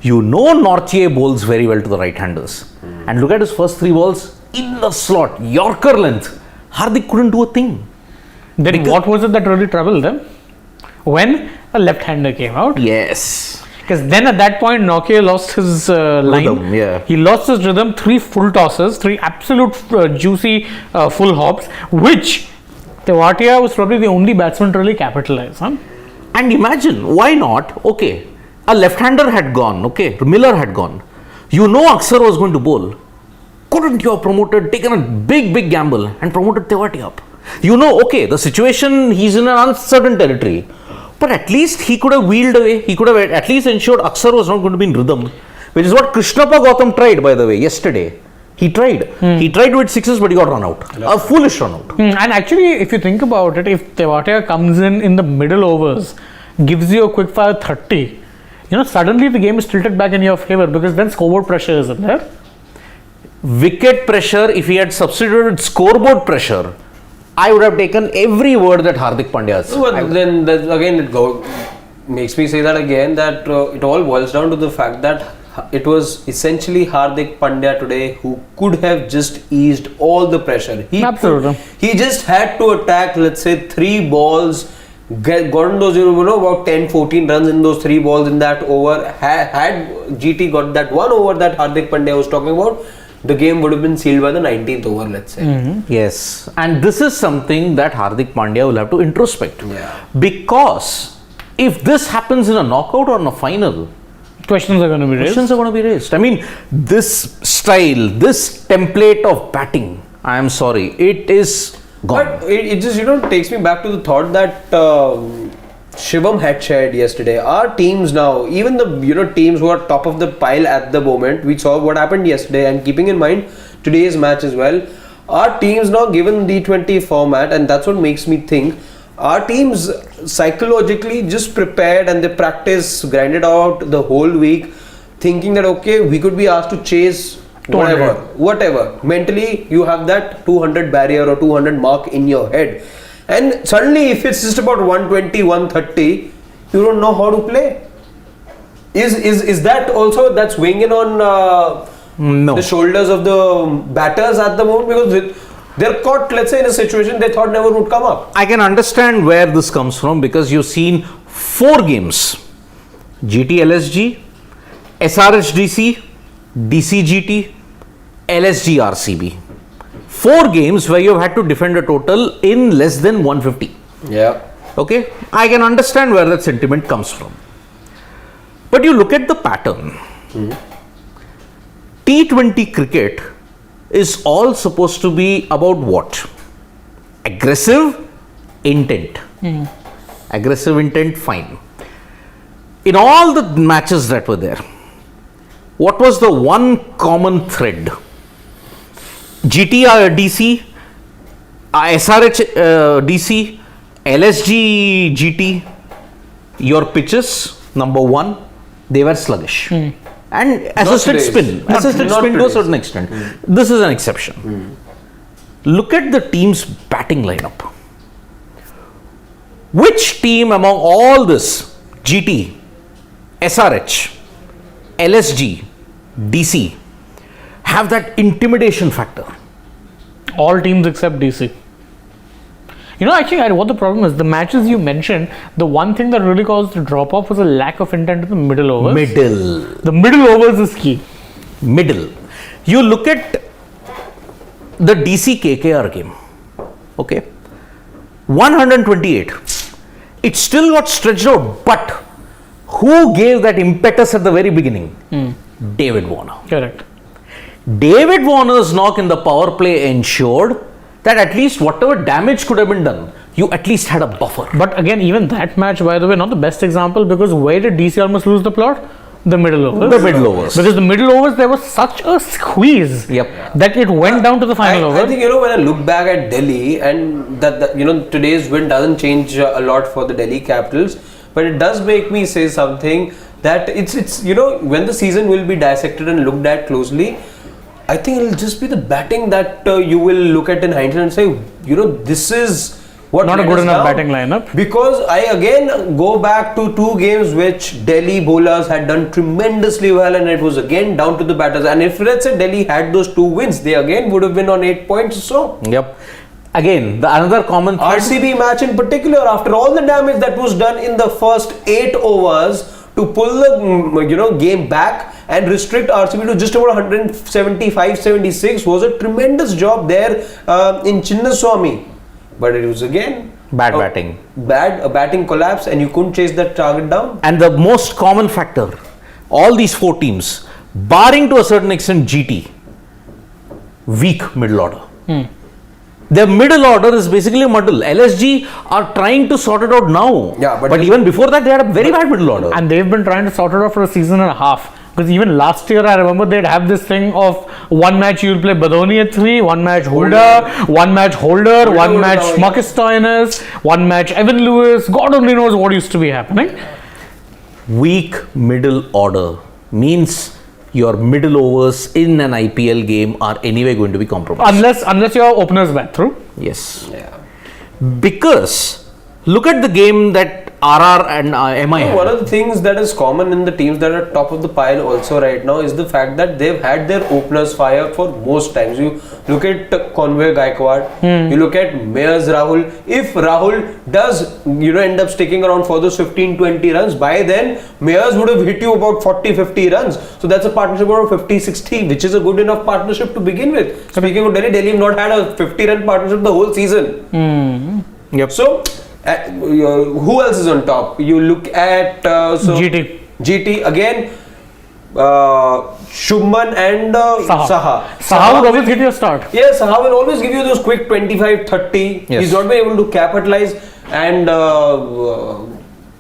[SPEAKER 1] Nortje bowls very well to the right-handers. And look at his first 3 balls in the slot, Yorker length. Hardik couldn't do a thing.
[SPEAKER 3] Then what was it that really troubled them? When a left-hander came out.
[SPEAKER 1] Yes.
[SPEAKER 3] Because then at that point, Nokia lost his line.
[SPEAKER 1] Rhythm, yeah.
[SPEAKER 3] He lost his rhythm, 3 full tosses, 3 absolute juicy full hops, which Tewatia was probably the only batsman to really capitalize on.
[SPEAKER 1] And imagine, why not? Okay, a left-hander had gone, okay, Miller had gone. Akshar was going to bowl. Couldn't you have taken a big gamble and promoted Tewatia up? Okay, the situation, he's in an uncertain territory. But at least he could have wheeled away. He could have at least ensured Akshar was not going to be in rhythm. Which is what Krishnappa Gautam tried, by the way, yesterday. He tried. He tried with 6s, but he got run out. A foolish run out.
[SPEAKER 3] And actually, if you think about it, if Tewatia comes in the middle overs, gives you a quick fire 30, suddenly the game is tilted back in your favor because then scoreboard pressure is in there.
[SPEAKER 1] Wicket pressure, if he had substituted scoreboard pressure, I would have taken every word that Hardik Pandya said.
[SPEAKER 2] But then again, makes me say that again, that it all boils down to the fact that it was essentially Hardik Pandya today who could have just eased all the pressure.
[SPEAKER 3] Absolutely.
[SPEAKER 2] He just had to attack, let's say, 3 balls, gotten those, about 10-14 runs in those 3 balls in that over. Had GT got that 1 over that Hardik Pandya was talking about, the game would have been sealed by the 19th over, let's say.
[SPEAKER 1] Yes. And this is something that Hardik Pandya will have to introspect.
[SPEAKER 2] Yeah.
[SPEAKER 1] Because if this happens in a knockout or in a final,
[SPEAKER 3] questions are going to be raised.
[SPEAKER 1] I mean, this style, this template of batting, I am sorry, it is gone.
[SPEAKER 2] But it just, takes me back to the thought that Shivam had shared yesterday. Our teams now, even the teams who are top of the pile at the moment, we saw what happened yesterday, and keeping in mind today's match as well, our teams now, given the T20 format, and that's what makes me think, our teams psychologically just prepared and they practice, grinded out the whole week, thinking that okay, we could be asked to chase whatever. Mentally, you have that 200 barrier or 200 mark in your head. And suddenly, if it's just about 120, 130, you don't know how to play. Is that also that's weighing in on the shoulders of the batters at the moment? Because they're caught, let's say, in a situation they thought never would come up.
[SPEAKER 1] I can understand where this comes from because you've seen 4 games. GT LSG, SRH DC, DC GT, LSG RCB. 4 games where you've had to defend a total in less than 150.
[SPEAKER 2] Yeah.
[SPEAKER 1] Okay, I can understand where that sentiment comes from. But you look at the pattern. T20 cricket is all supposed to be about what? Aggressive intent. Aggressive intent, fine. In all the matches that were there, what was the one common thread? GT DC, SRH DC, LSG GT, your pitches, number 1, they were sluggish. And assisted spin to a certain extent. This is an exception. Look at the team's batting lineup. Which team among all this, GT, SRH, LSG, DC, have that intimidation factor?
[SPEAKER 3] All teams except DC. Actually, what the problem is, the matches you mentioned, the one thing that really caused the drop off was a lack of intent in the middle overs. The middle overs is key. You look at the DC KKR game. Okay. 128. It still got stretched out, but who gave that impetus at the very beginning?
[SPEAKER 1] David Warner.
[SPEAKER 3] Correct.
[SPEAKER 1] David Warner's knock in the power play ensured that at least whatever damage could have been done, you at least had a buffer.
[SPEAKER 3] But again, even that match, by the way, not the best example, because where did DC almost lose the plot? The middle overs.
[SPEAKER 1] The middle overs.
[SPEAKER 3] Because the middle overs, there was such a squeeze that it went down to the final over.
[SPEAKER 2] I think, when I look back at Delhi, and that today's win doesn't change a lot for the Delhi Capitals, but it does make me say something that it's when the season will be dissected and looked at closely, I think it'll just be the batting that you will look at in hindsight and say, this is what
[SPEAKER 3] not a good enough batting lineup.
[SPEAKER 2] Because I again go back to 2 games which Delhi bowlers had done tremendously well, and it was again down to the batters. And if let's say Delhi had those 2 wins, they again would have been on 8 points or so.
[SPEAKER 1] Yep. Again, another common thread.
[SPEAKER 2] RCB match in particular, after all the damage that was done in the first 8 overs, to pull the game back and restrict RCB to just about 175-76 was a tremendous job there in Chinnaswamy. But it was again
[SPEAKER 1] bad batting.
[SPEAKER 2] A batting collapse, and you couldn't chase that target down.
[SPEAKER 1] And the most common factor, all these 4 teams, barring to a certain extent GT, weak middle order. Their middle order is basically a muddle. LSG are trying to sort it out now.
[SPEAKER 2] Yeah,
[SPEAKER 1] but even before that, they had a very bad middle order.
[SPEAKER 3] And they've been trying to sort it out for a season and a half. Because even last year, I remember they'd have this thing of one match you'll play Badoni at 3, one match Holder, one match Holder, one match Marcus Stoinis, one match Evan Lewis. God only knows what used to be happening.
[SPEAKER 1] Weak middle order means your middle overs in an IPL game are anyway going to be compromised.
[SPEAKER 3] Unless your openers bat through.
[SPEAKER 1] Yes. Yeah. Because look at the game that RR and MI had.
[SPEAKER 2] One of the things that is common in the teams that are top of the pile also right now is the fact that they've had their openers fire for most times. You look at Conway Gaikwad, you look at Mayers Rahul. If Rahul does end up sticking around for those 15-20 runs, by then Mayers would have hit you about 40-50 runs. So that's a partnership of 50-60, which is a good enough partnership to begin with. Speaking of Delhi have not had a 50-run partnership the whole season.
[SPEAKER 1] Yep.
[SPEAKER 2] So who else is on top? You look at GT again, Shubman and Saha.
[SPEAKER 3] Saha would always get you a start.
[SPEAKER 2] Yes, Saha will always give you those quick 25-30.
[SPEAKER 1] Yes.
[SPEAKER 2] He's not been able to capitalize. And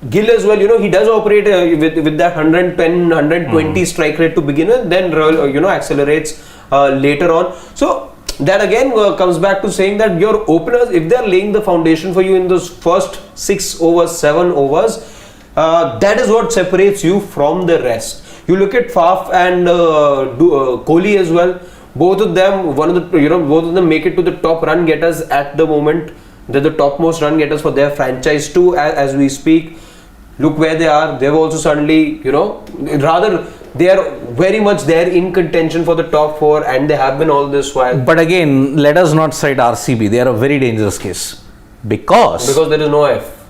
[SPEAKER 2] Gill as well, he does operate with that 110, 120 strike rate to begin with, then accelerates later on. So that again comes back to saying that your openers, if they are laying the foundation for you in those first 6 overs, 7 overs, that is what separates you from the rest. You look at Faf and Kohli as well. Both of them, both of them make it to the top run getters at the moment. They're the topmost run getters for their franchise too, as we speak. Look where they are. They've also suddenly, rather they are very much there in contention for the top 4, and they have been all this while.
[SPEAKER 1] But again, let us not cite RCB. They are a very dangerous case because
[SPEAKER 2] there is no F.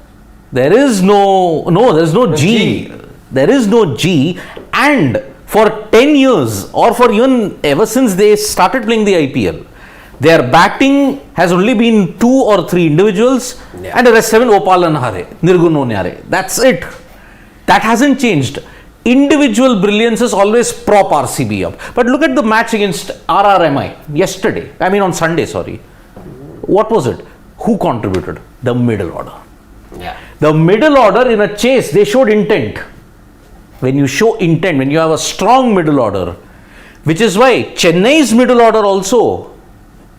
[SPEAKER 1] There is no G. There is no G, and for 10 years or for even ever since they started playing the IPL, their batting has only been 2 or 3 individuals, and the rest 7 Opal and Hare, Nirgun Onyare. That's it. That hasn't changed. Individual brilliance is always prop RCB up. But look at the match against RRMI yesterday. On Sunday, sorry. What was it? Who contributed? The middle order.
[SPEAKER 2] Yeah.
[SPEAKER 1] The middle order in a chase, they showed intent. When you show intent, when you have a strong middle order, which is why Chennai's middle order also,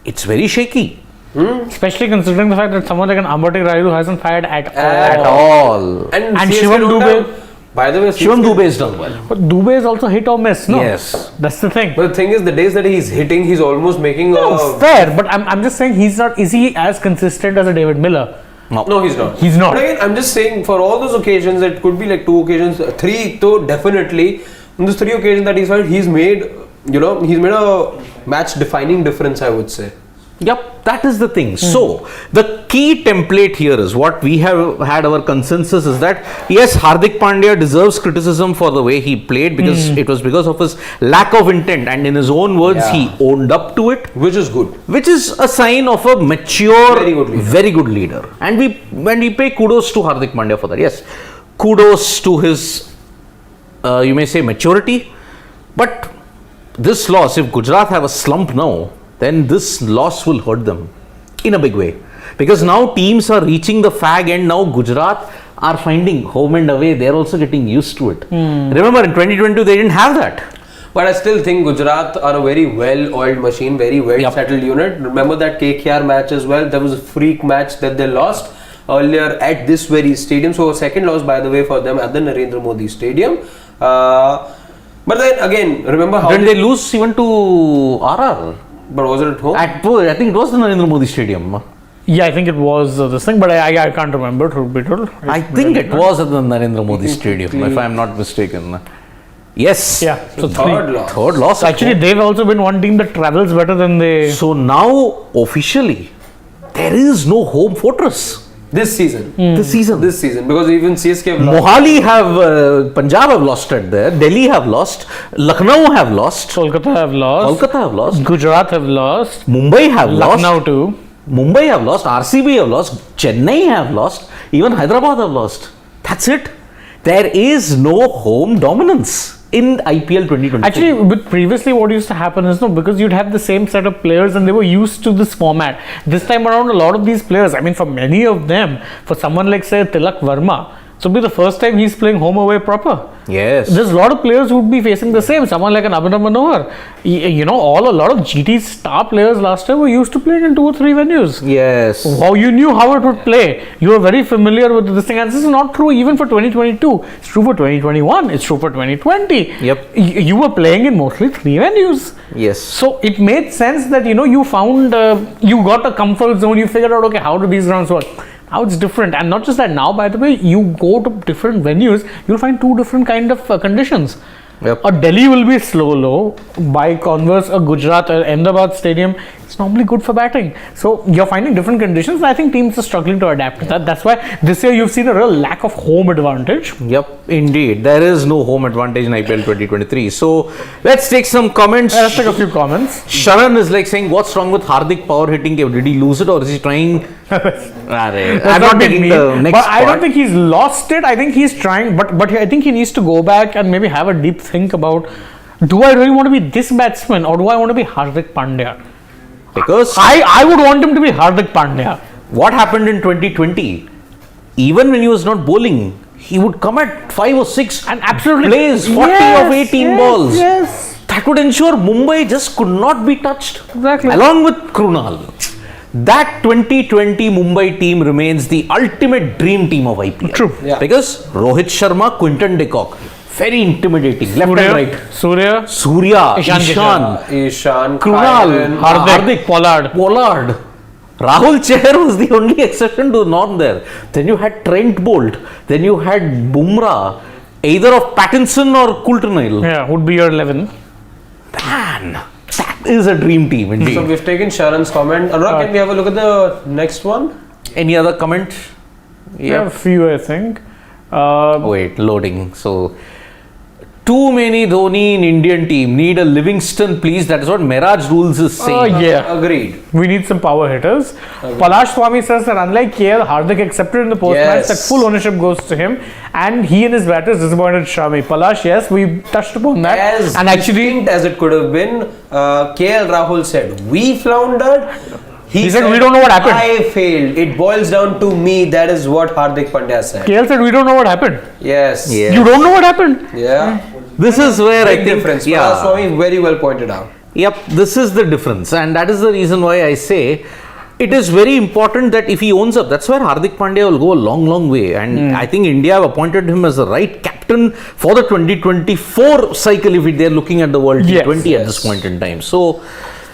[SPEAKER 1] it's very shaky.
[SPEAKER 3] Especially considering the fact that someone like an Ambati Rayudu hasn't fired
[SPEAKER 1] At all.
[SPEAKER 3] And Shivam Dubey.
[SPEAKER 2] By the way,
[SPEAKER 1] Shivam Dubey has done well.
[SPEAKER 3] But Dubey is also hit or miss, no?
[SPEAKER 1] Yes.
[SPEAKER 3] That's the thing.
[SPEAKER 2] But the thing is, the days that he's hitting, he's almost making
[SPEAKER 3] fair, but I'm just saying is he as consistent as a David Miller?
[SPEAKER 2] No, he's not.
[SPEAKER 3] He's not.
[SPEAKER 2] But again, I'm just saying, for all those occasions, it could be like 2 occasions, 3, though definitely. On those 3 occasions that he's made, he's made a match-defining difference, I would say.
[SPEAKER 1] Yep, that is the thing. So, the key template here is what we have had our consensus is that yes, Hardik Pandya deserves criticism for the way he played because it was because of his lack of intent, and in his own words, he owned up to it.
[SPEAKER 2] Which is good.
[SPEAKER 1] Which is a sign of a mature,
[SPEAKER 2] very good leader.
[SPEAKER 1] And we pay kudos to Hardik Pandya for that. Yes, kudos to his, you may say, maturity. But this loss, if Gujarat have a slump now, then this loss will hurt them in a big way. Because now teams are reaching the fag end. Now Gujarat are finding home and away. They're also getting used to it. Remember, in 2022, they didn't have that.
[SPEAKER 2] But I still think Gujarat are a very well-oiled machine, very well-settled unit. Remember that KKR match as well? There was a freak match that they lost earlier at this very stadium. So, a second loss, by the way, for them at the Narendra Modi Stadium. But then again, remember how...
[SPEAKER 1] Didn't they lose even to RR?
[SPEAKER 2] But was it at home?
[SPEAKER 1] I think it was the Narendra Modi Stadium.
[SPEAKER 3] Yeah, I think it was this thing, but I can't remember, truth be told.
[SPEAKER 1] I think it was at the Narendra Modi Stadium, if I am not mistaken. Yes.
[SPEAKER 3] Yeah, so
[SPEAKER 2] Third loss.
[SPEAKER 1] Third loss.
[SPEAKER 3] So actually, they've also been one team that travels better than they...
[SPEAKER 1] So now, officially, there is no home fortress
[SPEAKER 2] This season.
[SPEAKER 1] this season.
[SPEAKER 2] This season. Because even CSK have lost.
[SPEAKER 1] Mohali have, Punjab have lost it there, Delhi have lost, Lucknow have lost,
[SPEAKER 3] Kolkata have lost.
[SPEAKER 1] Kolkata have lost,
[SPEAKER 3] Gujarat have lost.
[SPEAKER 1] Mumbai have lost,
[SPEAKER 3] Lucknow too.
[SPEAKER 1] Mumbai have lost, RCB have lost, Chennai have lost, even Hyderabad have lost. That's it. There is no home dominance in IPL 2023.
[SPEAKER 3] Actually, with previously what used to happen is because you'd have the same set of players and they were used to this format. This time around, a lot of these players, I mean, for many of them, for someone like say Tilak Verma, so it'll be the first time he's playing home away proper.
[SPEAKER 1] Yes.
[SPEAKER 3] There's a lot of players who would be facing the same. Someone like an Abhinav Manohar. You know, a lot of GT's star players last time were used to playing in 2 or 3 venues.
[SPEAKER 1] Yes.
[SPEAKER 3] How you knew how it would play. You were very familiar with this thing, and this is not true even for 2022. It's true for 2021. It's true for 2020.
[SPEAKER 1] Yep.
[SPEAKER 3] You were playing in mostly 3 venues.
[SPEAKER 1] Yes.
[SPEAKER 3] So it made sense that you found you got a comfort zone. You figured out, okay, how do these grounds work? Now it's different, and not just that. Now, by the way, you go to different venues, you'll find 2 different kind of conditions.
[SPEAKER 1] Yep.
[SPEAKER 3] A Delhi will be slow low. By converse, a Gujarat or Ahmedabad stadium, it's normally good for batting. So you're finding different conditions, and I think teams are struggling to adapt to that. That's why this year you've seen a real lack of home advantage.
[SPEAKER 1] Yep, indeed. There is no home advantage in IPL 2023. So let's take some comments.
[SPEAKER 3] Let's take a few comments.
[SPEAKER 1] Sharan is like saying, what's wrong with Hardik power hitting? Did he lose it or is he trying? I'm not taking the next
[SPEAKER 3] But I don't
[SPEAKER 1] part.
[SPEAKER 3] think he's lost it. I think he's trying, but I think he needs to go back and maybe have a deep think about, do I really want to be this batsman or do I want to be Hardik Pandya?
[SPEAKER 1] Because
[SPEAKER 3] I would want him to be Hardik Pandya.
[SPEAKER 1] what happened in 2020? Even when he was not bowling, he would come at 5 or 6
[SPEAKER 3] And absolutely
[SPEAKER 1] plays 40 of 18 balls.
[SPEAKER 3] Yes,
[SPEAKER 1] That would ensure Mumbai just could not be touched.
[SPEAKER 3] exactly.
[SPEAKER 1] Along with Krunal. That 2020 Mumbai team remains the ultimate dream team of IPL.
[SPEAKER 3] True.
[SPEAKER 2] Yeah.
[SPEAKER 1] Because Rohit Sharma, Quinton de Kock, very intimidating. Left and right.
[SPEAKER 3] Surya,
[SPEAKER 1] Surya,
[SPEAKER 3] Ishan
[SPEAKER 2] Ishan,
[SPEAKER 1] Krunal,
[SPEAKER 2] Kyron,
[SPEAKER 3] Hardik, Pollard.
[SPEAKER 1] Pollard. Rahul Chahar was the only exception to the norm there. Then you had Trent Bolt. Then you had Bumrah. Either of Pattinson or Coulter-Nile.
[SPEAKER 3] Yeah, would be your 11.
[SPEAKER 1] Man, that is a dream team indeed.
[SPEAKER 2] So we've taken Sharan's comment. Anurag, can we have a look at the next one?
[SPEAKER 1] Any other comment?
[SPEAKER 3] Yeah, a few, I think.
[SPEAKER 1] Wait, loading. So, too many Dhoni in Indian team. Need a Livingston, please. That is what Miraj Rules is saying.
[SPEAKER 3] Yeah.
[SPEAKER 2] Agreed.
[SPEAKER 3] We need some power hitters. Palash Swami says that unlike KL, Hardik accepted in the post match
[SPEAKER 2] Yes.
[SPEAKER 3] that full ownership goes to him, and he and his batters disappointed Shami. Palash, yes, we touched upon that.
[SPEAKER 2] As
[SPEAKER 3] and actually,
[SPEAKER 2] distinct as it could have been, KL Rahul said, we floundered.
[SPEAKER 3] He said, "We don't know what happened."
[SPEAKER 2] I failed. It boils down to me. That is what Hardik Pandya said.
[SPEAKER 3] KL said, we don't know what happened.
[SPEAKER 2] Yes.
[SPEAKER 1] Yeah.
[SPEAKER 3] You don't know what happened.
[SPEAKER 2] Yeah.
[SPEAKER 1] This is where
[SPEAKER 2] Big
[SPEAKER 1] I think.
[SPEAKER 2] difference.
[SPEAKER 1] Yeah.
[SPEAKER 2] Swami very well pointed out.
[SPEAKER 1] Yep, this is the difference, and that is the reason why I say it is very important that if he owns up, that's where Hardik Pandya will go a long, long way. And I think India have appointed him as the right captain for the 2024 cycle if they're looking at the World
[SPEAKER 3] Yes,
[SPEAKER 1] T20 at this point in time. So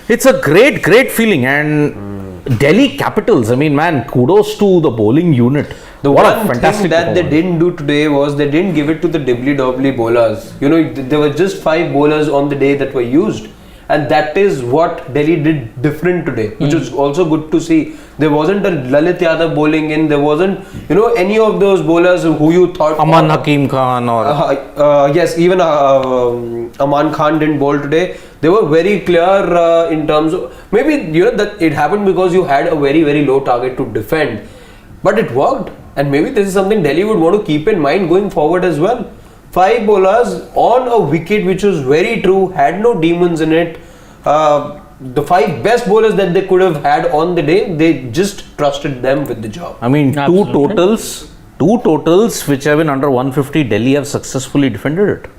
[SPEAKER 1] it's a great, great feeling. And Delhi Capitals, I mean, man, kudos to the bowling unit.
[SPEAKER 2] The
[SPEAKER 1] What a
[SPEAKER 2] one
[SPEAKER 1] fantastic
[SPEAKER 2] thing that they
[SPEAKER 1] performance.
[SPEAKER 2] didn't do today was they didn't give it to the WW bowlers. You know, there were just 5 bowlers on the day that were used. And that is what Delhi did different today, which is also good to see. There wasn't a Lalit Yadav bowling in. There wasn't, any of those bowlers who you thought...
[SPEAKER 1] Aman Hakim Khan or...
[SPEAKER 2] yes, even Aman Khan didn't bowl today. They were very clear in terms of... Maybe, that it happened because you had a very, very low target to defend. But it worked. And maybe this is something Delhi would want to keep in mind going forward as well. 5 bowlers on a wicket which was very true, had no demons in it. The 5 best bowlers that they could have had on the day, they just trusted them with the job.
[SPEAKER 1] I mean,
[SPEAKER 3] Absolutely.
[SPEAKER 1] two totals which have been under 150, Delhi have successfully defended it.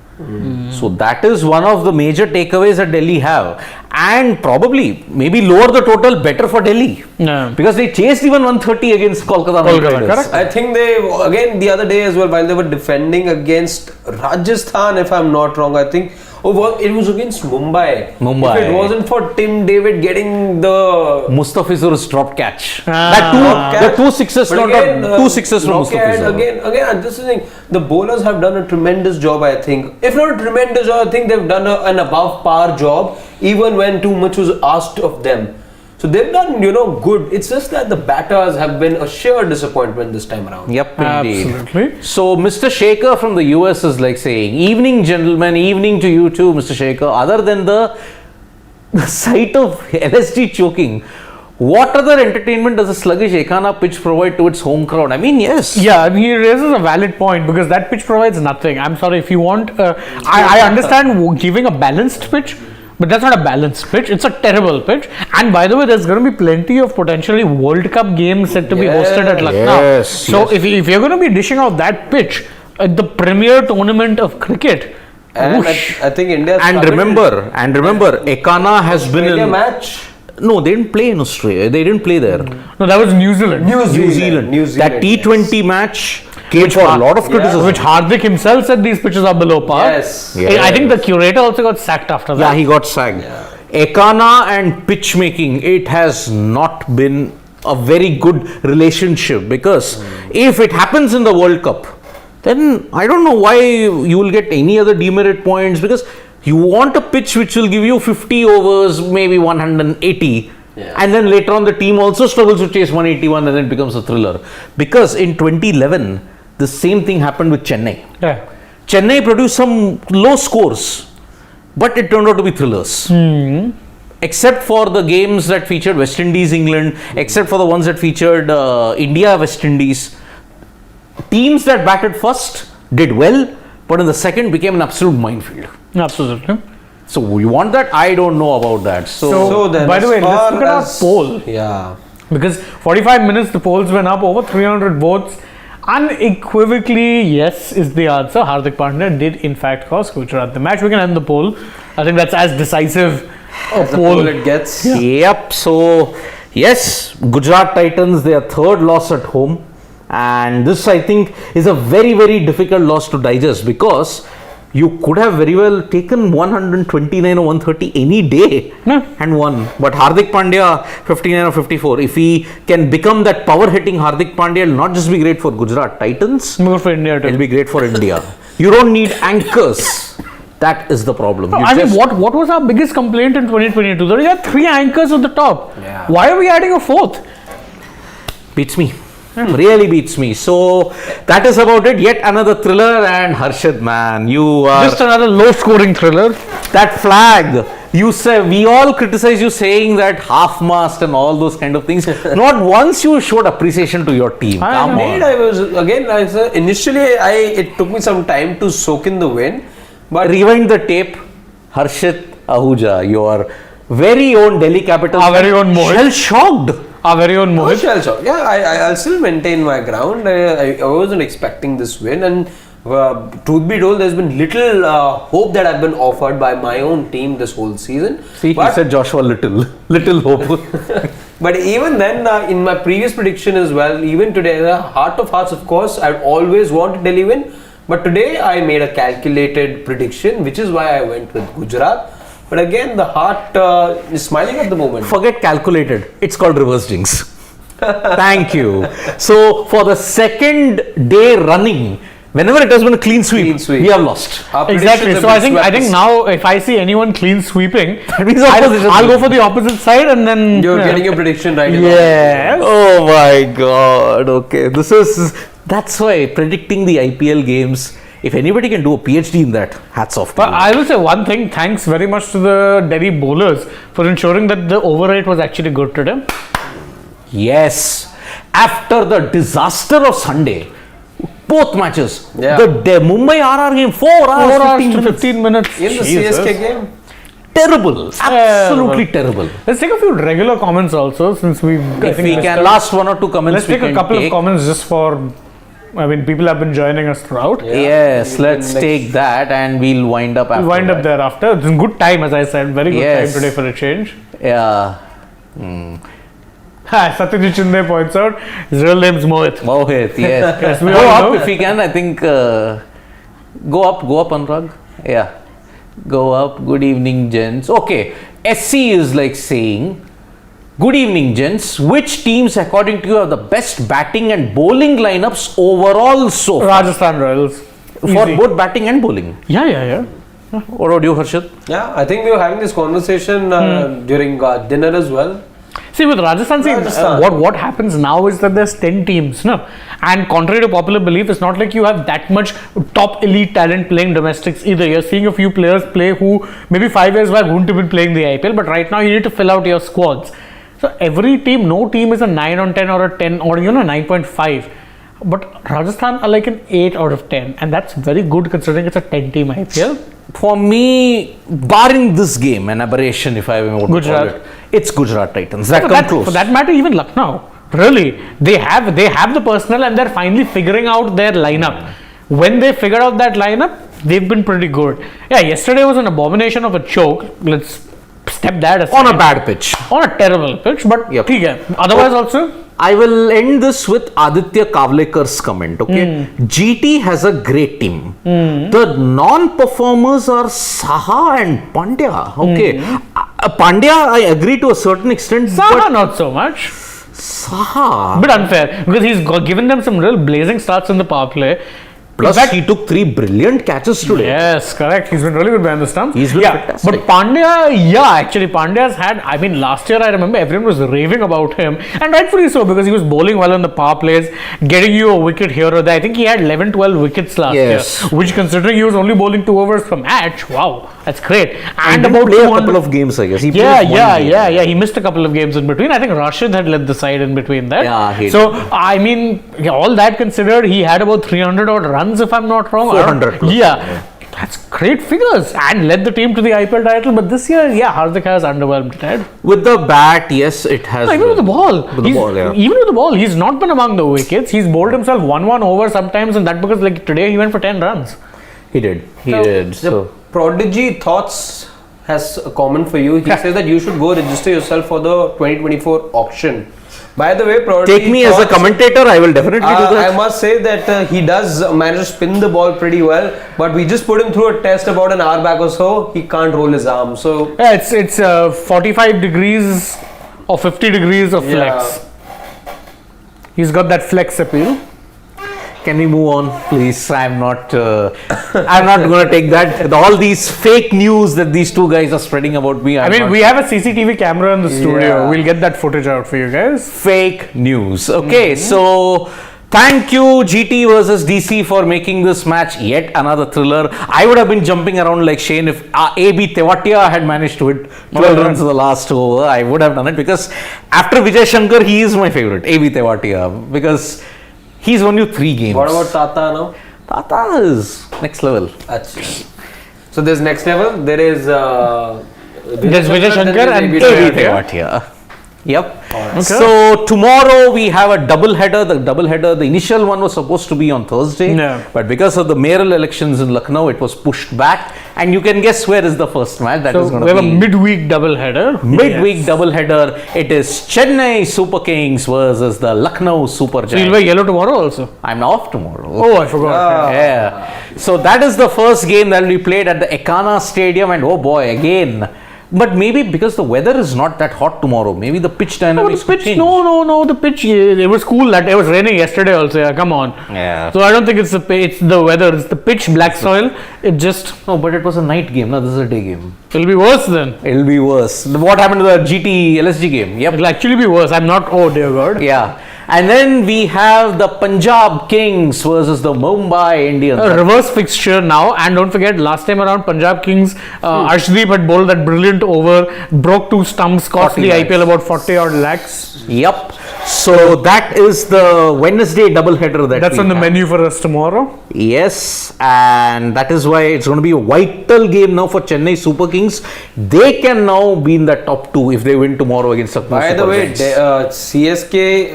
[SPEAKER 1] So that is one of the major takeaways that Delhi have, and probably maybe lower the total better for Delhi, because they chased even 130 against Kolkata Knight Riders.
[SPEAKER 3] Correct.
[SPEAKER 2] I think they, again, the other day as well, while they were defending against Rajasthan, if I'm not wrong, I think it was against Mumbai. If it wasn't for Tim David getting the
[SPEAKER 1] Mustafizur's drop catch,
[SPEAKER 2] catch.
[SPEAKER 1] the two sixes,
[SPEAKER 2] But
[SPEAKER 1] not
[SPEAKER 2] again,
[SPEAKER 1] two sixes from Mustafizur.
[SPEAKER 2] Again, this is the thing. The bowlers have done a tremendous job, I think. If not a tremendous job, I think they've done an above par job, even when too much was asked of them. So they've done, good. It's just that the batters have been a sheer disappointment this time around.
[SPEAKER 1] Yep, indeed.
[SPEAKER 3] Absolutely.
[SPEAKER 1] So Mr. Shaker from the US is like saying, evening gentlemen, evening to you too, Mr. Shaker. Other than the sight of LSG choking, what other entertainment does a sluggish Ekana pitch provide to its home crowd? I mean, yes.
[SPEAKER 3] Yeah, and he raises a valid point, because that pitch provides nothing. I'm sorry, if you want, I understand giving a balanced pitch, but that's not a balanced pitch. It's a terrible pitch. And by the way, there's going to be plenty of potentially World Cup games set to be hosted at Lucknow.
[SPEAKER 1] Yes,
[SPEAKER 3] so if you're going to be dishing out that pitch at the premier tournament of cricket,
[SPEAKER 2] And I think India.
[SPEAKER 1] And remember, Ekana has been
[SPEAKER 2] Australia
[SPEAKER 1] in
[SPEAKER 2] match.
[SPEAKER 1] No, they didn't play in Australia. They didn't play there.
[SPEAKER 3] no, that was New Zealand.
[SPEAKER 2] New
[SPEAKER 1] New
[SPEAKER 2] Zealand.
[SPEAKER 1] Zealand. That T20 match came for a lot of criticism.
[SPEAKER 3] Which Hardik himself said these pitches are below par.
[SPEAKER 2] Yes.
[SPEAKER 3] I think the curator also got sacked after that.
[SPEAKER 1] Yeah, he got sacked. Ekana and pitch making, it has not been a very good relationship, because if it happens in the World Cup, then I don't know why you will get any other demerit points, because you want a pitch which will give you 50 overs, maybe 180, and then later on the team also struggles to chase 181 and then it becomes a thriller. Because in 2011, the same thing happened with Chennai.
[SPEAKER 3] Yeah.
[SPEAKER 1] Chennai produced some low scores, but it turned out to be thrillers. Except for the games that featured West Indies, England, except for the ones that featured India, West Indies. Teams that batted first did well, but in the second became an absolute minefield.
[SPEAKER 3] Absolutely.
[SPEAKER 1] So you want that? I don't know about that.
[SPEAKER 3] So
[SPEAKER 2] then,
[SPEAKER 3] by the
[SPEAKER 2] as
[SPEAKER 3] way, let's
[SPEAKER 2] far
[SPEAKER 3] look at our
[SPEAKER 2] as-
[SPEAKER 3] poll.
[SPEAKER 2] Yeah.
[SPEAKER 3] Because 45 minutes, the polls went up, over 300 votes. Unequivocally, yes is the answer. Hardik Pandya did in fact cost Gujarat the match. We can end the poll. I think that's as decisive a poll
[SPEAKER 2] it gets.
[SPEAKER 1] Yep. So yes, Gujarat Titans, their third loss at home, and this I think is a very, very difficult loss to digest, because you could have very well taken 129 or 130 any day and won. But Hardik Pandya 59 or 54. If he can become that power hitting Hardik Pandya, it'll not just be great for Gujarat Titans,
[SPEAKER 3] more for India
[SPEAKER 1] it'll
[SPEAKER 3] too.
[SPEAKER 1] be great for India. You don't need anchors. That is the problem.
[SPEAKER 3] No,
[SPEAKER 1] You
[SPEAKER 3] I mean,
[SPEAKER 1] just-
[SPEAKER 3] what was our biggest complaint in 2022? There are 3 anchors at the top.
[SPEAKER 2] Yeah.
[SPEAKER 3] Why are we adding a 4th?
[SPEAKER 1] Beats me. Really beats me. So that is about it. Yet another thriller, and Harshad, man, you are
[SPEAKER 3] Just another low-scoring thriller.
[SPEAKER 1] that flag. You say we all criticize you saying that half mast and all those kind of things. Not once you showed appreciation to your team. Come
[SPEAKER 2] Indeed,
[SPEAKER 1] on.
[SPEAKER 2] initially it took me some time to soak in the win, but
[SPEAKER 1] Rewind the tape. Harshit Ahuja, your very own Delhi Capitals.
[SPEAKER 3] Our very own Mohit.
[SPEAKER 1] Shell shocked.
[SPEAKER 3] Our very own Mohit.
[SPEAKER 2] I'll still maintain my ground. I wasn't expecting this win, and truth be told, there's been little hope that I've been offered by my own team this whole season.
[SPEAKER 1] See, he said Joshua little hope.
[SPEAKER 2] But even then, in my previous prediction as well, even today, the heart of hearts, of course, I'd always wanted Delhi win. But today, I made a calculated prediction, which is why I went with Gujarat. But again, the heart is smiling at the moment.
[SPEAKER 1] Forget calculated. It's called reverse jinx. Thank you. So for the second day running, whenever it has been a clean sweep, we have lost.
[SPEAKER 2] Our
[SPEAKER 3] Exactly.
[SPEAKER 2] predictions
[SPEAKER 3] So
[SPEAKER 2] have
[SPEAKER 3] I
[SPEAKER 2] been
[SPEAKER 3] think
[SPEAKER 2] swept.
[SPEAKER 3] now if I see anyone clean sweeping,
[SPEAKER 1] That means opposition.
[SPEAKER 3] I'll go for the opposite side, and then
[SPEAKER 2] You're getting your prediction right.
[SPEAKER 3] yeah.
[SPEAKER 1] Oh my God. Okay. That's why predicting the IPL games, if anybody can do a PhD in that, hats off to
[SPEAKER 3] But
[SPEAKER 1] you.
[SPEAKER 3] I will say one thing, thanks very much to the Delhi bowlers for ensuring that the over rate was actually good today.
[SPEAKER 1] Yes. After the disaster of Sunday, Both matches.
[SPEAKER 2] Yeah.
[SPEAKER 1] The Mumbai RR game, 4 hours,
[SPEAKER 3] 4 hours
[SPEAKER 1] 15
[SPEAKER 3] to
[SPEAKER 1] minutes.
[SPEAKER 3] 15 minutes.
[SPEAKER 2] In the
[SPEAKER 3] Jesus.
[SPEAKER 2] CSK game.
[SPEAKER 1] Terrible. Absolutely terrible.
[SPEAKER 3] Let's take a few regular comments also, since we've.
[SPEAKER 1] If we can, last 1 or 2 comments.
[SPEAKER 3] Let's take a couple of comments just for. I mean, people have been joining us throughout.
[SPEAKER 1] Yes, let's take that and we'll wind up after.
[SPEAKER 3] We'll wind up
[SPEAKER 1] that.
[SPEAKER 3] thereafter. It's a good time, as I said. Very good
[SPEAKER 1] Yes.
[SPEAKER 3] time today for a change.
[SPEAKER 1] Yeah.
[SPEAKER 3] Satyajit Shinde points out his real name's Mohit.
[SPEAKER 1] Mohit, yes.
[SPEAKER 3] Yes, we
[SPEAKER 1] Go
[SPEAKER 3] all
[SPEAKER 1] up
[SPEAKER 3] know.
[SPEAKER 1] if we can. I think go up, Anurag. Yeah. Go up. Good evening, gents. Okay. SC is like saying, good evening, gents. Which teams, according to you, have the best batting and bowling lineups overall so far?
[SPEAKER 3] Rajasthan Royals.
[SPEAKER 1] For
[SPEAKER 3] Easy.
[SPEAKER 1] both batting and bowling.
[SPEAKER 3] Yeah.
[SPEAKER 1] What about you, Harshit?
[SPEAKER 2] Yeah, I think we were having this conversation during dinner as well.
[SPEAKER 3] See, with Rajasthan,
[SPEAKER 2] Rajasthan.
[SPEAKER 3] what happens now is that there's 10 teams, no? And contrary to popular belief, it's not like you have that much top elite talent playing domestics either. You're seeing a few players play who maybe 5 years back wouldn't have been playing the IPL, but right now you need to fill out your squads. So every team, no team is a 9 on 10 or a 10 or 9.5. But Rajasthan are like an 8 out of 10, and that's very good considering it's a 10 team IPL.
[SPEAKER 1] For me, barring this game, an aberration if I want to call
[SPEAKER 3] Gujarat.
[SPEAKER 1] it, it's Gujarat Titans. That
[SPEAKER 3] For
[SPEAKER 1] come
[SPEAKER 3] that,
[SPEAKER 1] close.
[SPEAKER 3] for that matter, even Lucknow. Really, they have the personnel, and they're finally figuring out their lineup. When they figured out that lineup, they've been pretty good. Yeah, yesterday was an abomination of a choke. Let's step that aside.
[SPEAKER 1] On a bad pitch.
[SPEAKER 3] On a terrible pitch, but
[SPEAKER 1] Yep.
[SPEAKER 3] ठीक है. Otherwise also.
[SPEAKER 1] I will end this with Aditya Kavlekar's comment. Okay, GT has a great team. The non-performers are Saha and Pandya. Okay, Pandya, I agree to a certain extent,
[SPEAKER 3] Saha
[SPEAKER 1] but
[SPEAKER 3] not so much.
[SPEAKER 1] Saha.
[SPEAKER 3] Bit unfair because he's given them some real blazing starts in the power play.
[SPEAKER 1] Plus,
[SPEAKER 3] In fact,
[SPEAKER 1] he took 3 brilliant catches today.
[SPEAKER 3] Yes, correct. He's been really good behind the stumps.
[SPEAKER 1] He's been fantastic.
[SPEAKER 3] But actually Pandya's had, I mean, last year I remember everyone was raving about him, and rightfully so, because he was bowling well in the power plays, getting you a wicket here or there. I think he had 11, 12 wickets last
[SPEAKER 1] Yes.
[SPEAKER 3] year, which considering he was only bowling 2 overs per match, wow, that's great.
[SPEAKER 1] And
[SPEAKER 3] And
[SPEAKER 1] didn't
[SPEAKER 3] about
[SPEAKER 1] play a
[SPEAKER 3] 200
[SPEAKER 1] couple of games, I guess. He
[SPEAKER 3] yeah,
[SPEAKER 1] played one game.
[SPEAKER 3] He missed a couple of games in between. I think Rashid had led the side in between that.
[SPEAKER 1] Yeah, he
[SPEAKER 3] So, I mean, all that considered, he had about 300 odd runs, if I'm not wrong.
[SPEAKER 1] 400 plus.
[SPEAKER 3] Yeah. That's great figures and led the team to the IPL title. But this year, Hardik has underwhelmed Ted.
[SPEAKER 1] With the bat, yes, it has.
[SPEAKER 3] Even with the ball.
[SPEAKER 1] With the ball, yeah.
[SPEAKER 3] Even with the ball, he's not been among the wickets. He's bowled himself 1-1 over sometimes, and that because like today he went for 10 runs.
[SPEAKER 1] He did. He
[SPEAKER 2] So,
[SPEAKER 1] did.
[SPEAKER 2] the
[SPEAKER 1] So.
[SPEAKER 2] Prodigy Thoughts has a comment for you. He says that you should go register yourself for the 2024 auction. By the way, Prodigy
[SPEAKER 1] Take me as a
[SPEAKER 2] Thoughts,
[SPEAKER 1] commentator, I will definitely do that.
[SPEAKER 2] I must say that he does manage to spin the ball pretty well, but we just put him through a test about an hour back or so. He can't roll his arm. So
[SPEAKER 3] Yeah, it's 45 degrees or 50 degrees of flex. He's got that flex appeal.
[SPEAKER 1] Can we move on, please? I'm not going to take that. All these fake news that these two guys are spreading about me.
[SPEAKER 3] I mean, we have a CCTV camera in the studio.
[SPEAKER 2] Yeah.
[SPEAKER 3] We'll get that footage out for you guys.
[SPEAKER 1] fake news. Okay, so thank you GT versus DC for making this match yet another thriller. I would have been jumping around like Shane if AB Tewatia had managed to hit 12 runs in the last over. I would have done it because after Vijay Shankar, he is my favorite, AB Tewatia, because he's won you 3 games.
[SPEAKER 2] what about Tata now?
[SPEAKER 1] Tata is next level.
[SPEAKER 2] Achha. So there's next level. There is
[SPEAKER 3] There's Vijay Shankar
[SPEAKER 2] then
[SPEAKER 3] and
[SPEAKER 2] there's
[SPEAKER 1] AB
[SPEAKER 2] Tewatia.
[SPEAKER 1] Tewatia. Yep.
[SPEAKER 3] Okay.
[SPEAKER 1] So tomorrow we have a double header. The initial one was supposed to be on Thursday,
[SPEAKER 3] Yeah.
[SPEAKER 1] but because of the mayoral elections in Lucknow, it was pushed back. And you can guess where is the first match. That is
[SPEAKER 3] So
[SPEAKER 1] going
[SPEAKER 3] we
[SPEAKER 1] to
[SPEAKER 3] have
[SPEAKER 1] be
[SPEAKER 3] a midweek double header.
[SPEAKER 1] midweek double header. It is Chennai Super Kings versus the Lucknow Super
[SPEAKER 3] So you'll
[SPEAKER 1] Giants.
[SPEAKER 3] wear yellow tomorrow also.
[SPEAKER 1] I'm off tomorrow.
[SPEAKER 3] Oh, I forgot.
[SPEAKER 1] Yeah. So that is the first game that will be played at the Ekana Stadium, and oh boy, again. But maybe because the weather is not that hot tomorrow, maybe the pitch
[SPEAKER 3] No,
[SPEAKER 1] dynamics
[SPEAKER 3] the
[SPEAKER 1] could
[SPEAKER 3] pitch.
[SPEAKER 1] change.
[SPEAKER 3] No. The pitch. It was cool. That it was raining yesterday also. Yeah, come on.
[SPEAKER 1] Yeah.
[SPEAKER 3] So I don't think it's the weather. It's the pitch, black soil. It just
[SPEAKER 1] No, but it was a night game. No, this is a day game.
[SPEAKER 3] it'll be worse then.
[SPEAKER 1] It'll be worse. What happened to the GT LSG game? Yep.
[SPEAKER 3] It'll actually be worse. I'm not. Oh dear God.
[SPEAKER 1] Yeah. And then we have the Punjab Kings versus the Mumbai Indians.
[SPEAKER 3] A reverse fixture now, and don't forget last time around Punjab Kings, Arshdeep had bowled that brilliant over, broke 2 stumps, cost
[SPEAKER 1] 40
[SPEAKER 3] the
[SPEAKER 1] lakhs.
[SPEAKER 3] IPL about 40 odd lakhs.
[SPEAKER 1] Yep. So that is the Wednesday doubleheader
[SPEAKER 3] That's
[SPEAKER 1] we
[SPEAKER 3] on the
[SPEAKER 1] have.
[SPEAKER 3] menu for us tomorrow.
[SPEAKER 1] Yes, and that is why it's going to be a vital game now for Chennai Super Kings. They can now be in the top 2 if they win tomorrow against the
[SPEAKER 2] By the
[SPEAKER 1] Super
[SPEAKER 2] way,
[SPEAKER 1] Giants.
[SPEAKER 2] CSK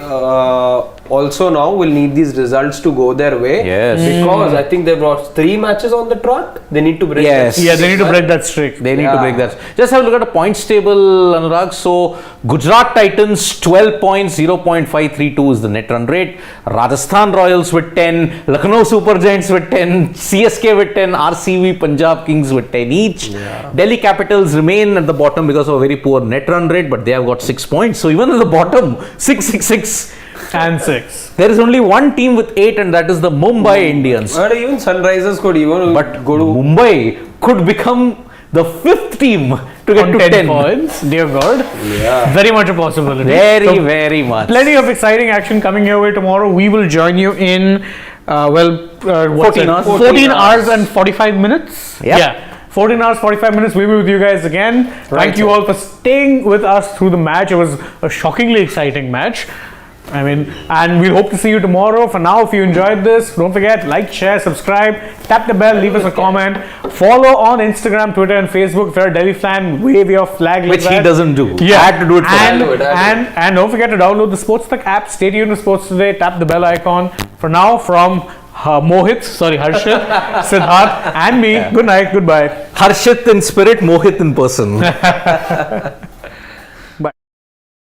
[SPEAKER 2] also now will need these results to go their way.
[SPEAKER 1] Yes.
[SPEAKER 2] Because I think they've got 3 matches on the trot. They need to break
[SPEAKER 1] Yes.
[SPEAKER 2] that.
[SPEAKER 3] Yeah, they need to break that streak.
[SPEAKER 1] They need to
[SPEAKER 2] Yeah.
[SPEAKER 1] break that. Just have a look at the points table, Anurag. So, Gujarat Titans 12 points, 0.532 is the net run rate. Rajasthan Royals with 10, Lucknow Super Giants with 10, CSK with 10, RCB Punjab Kings with 10 each. Delhi Capitals remain at the bottom because of a very poor net run rate, but they have got 6 points. So, even at the bottom, 6.
[SPEAKER 3] And 6.
[SPEAKER 1] There is only one team with 8, and that is the Mumbai Indians.
[SPEAKER 2] But even Sunrisers could even
[SPEAKER 1] But
[SPEAKER 2] go to
[SPEAKER 1] Mumbai could become the 5th team to get
[SPEAKER 3] On
[SPEAKER 1] to
[SPEAKER 3] 10
[SPEAKER 1] 10.
[SPEAKER 3] points. Dear God.
[SPEAKER 2] Yeah.
[SPEAKER 3] Very much a possibility.
[SPEAKER 1] Very,
[SPEAKER 3] So,
[SPEAKER 1] very much.
[SPEAKER 3] plenty of exciting action coming your way tomorrow. We will join you in, what's
[SPEAKER 1] 14
[SPEAKER 3] it?
[SPEAKER 1] hours.
[SPEAKER 3] 14 hours and 45 minutes.
[SPEAKER 1] Yep.
[SPEAKER 3] Yeah. 14 hours, 45 minutes. We'll be with you guys again. Thank you all for staying with us through the match. It was a shockingly exciting match. I mean, and we hope to see you tomorrow. For now, if you enjoyed this, don't forget, like, share, subscribe, tap the bell, leave us a comment, follow on Instagram, Twitter, and Facebook. If you're a Delhi fan, wave your flag.
[SPEAKER 1] Which
[SPEAKER 3] like
[SPEAKER 1] he
[SPEAKER 3] that.
[SPEAKER 1] doesn't do.
[SPEAKER 3] Yeah,
[SPEAKER 1] I had to do it for
[SPEAKER 3] and,
[SPEAKER 1] him.
[SPEAKER 3] and don't forget to download the SportsTak app. Stay tuned to Sports Today. Tap the bell icon. For now, from Harshit, Siddharth, and me. Good night. Goodbye.
[SPEAKER 1] Harshit in spirit, Mohit in person.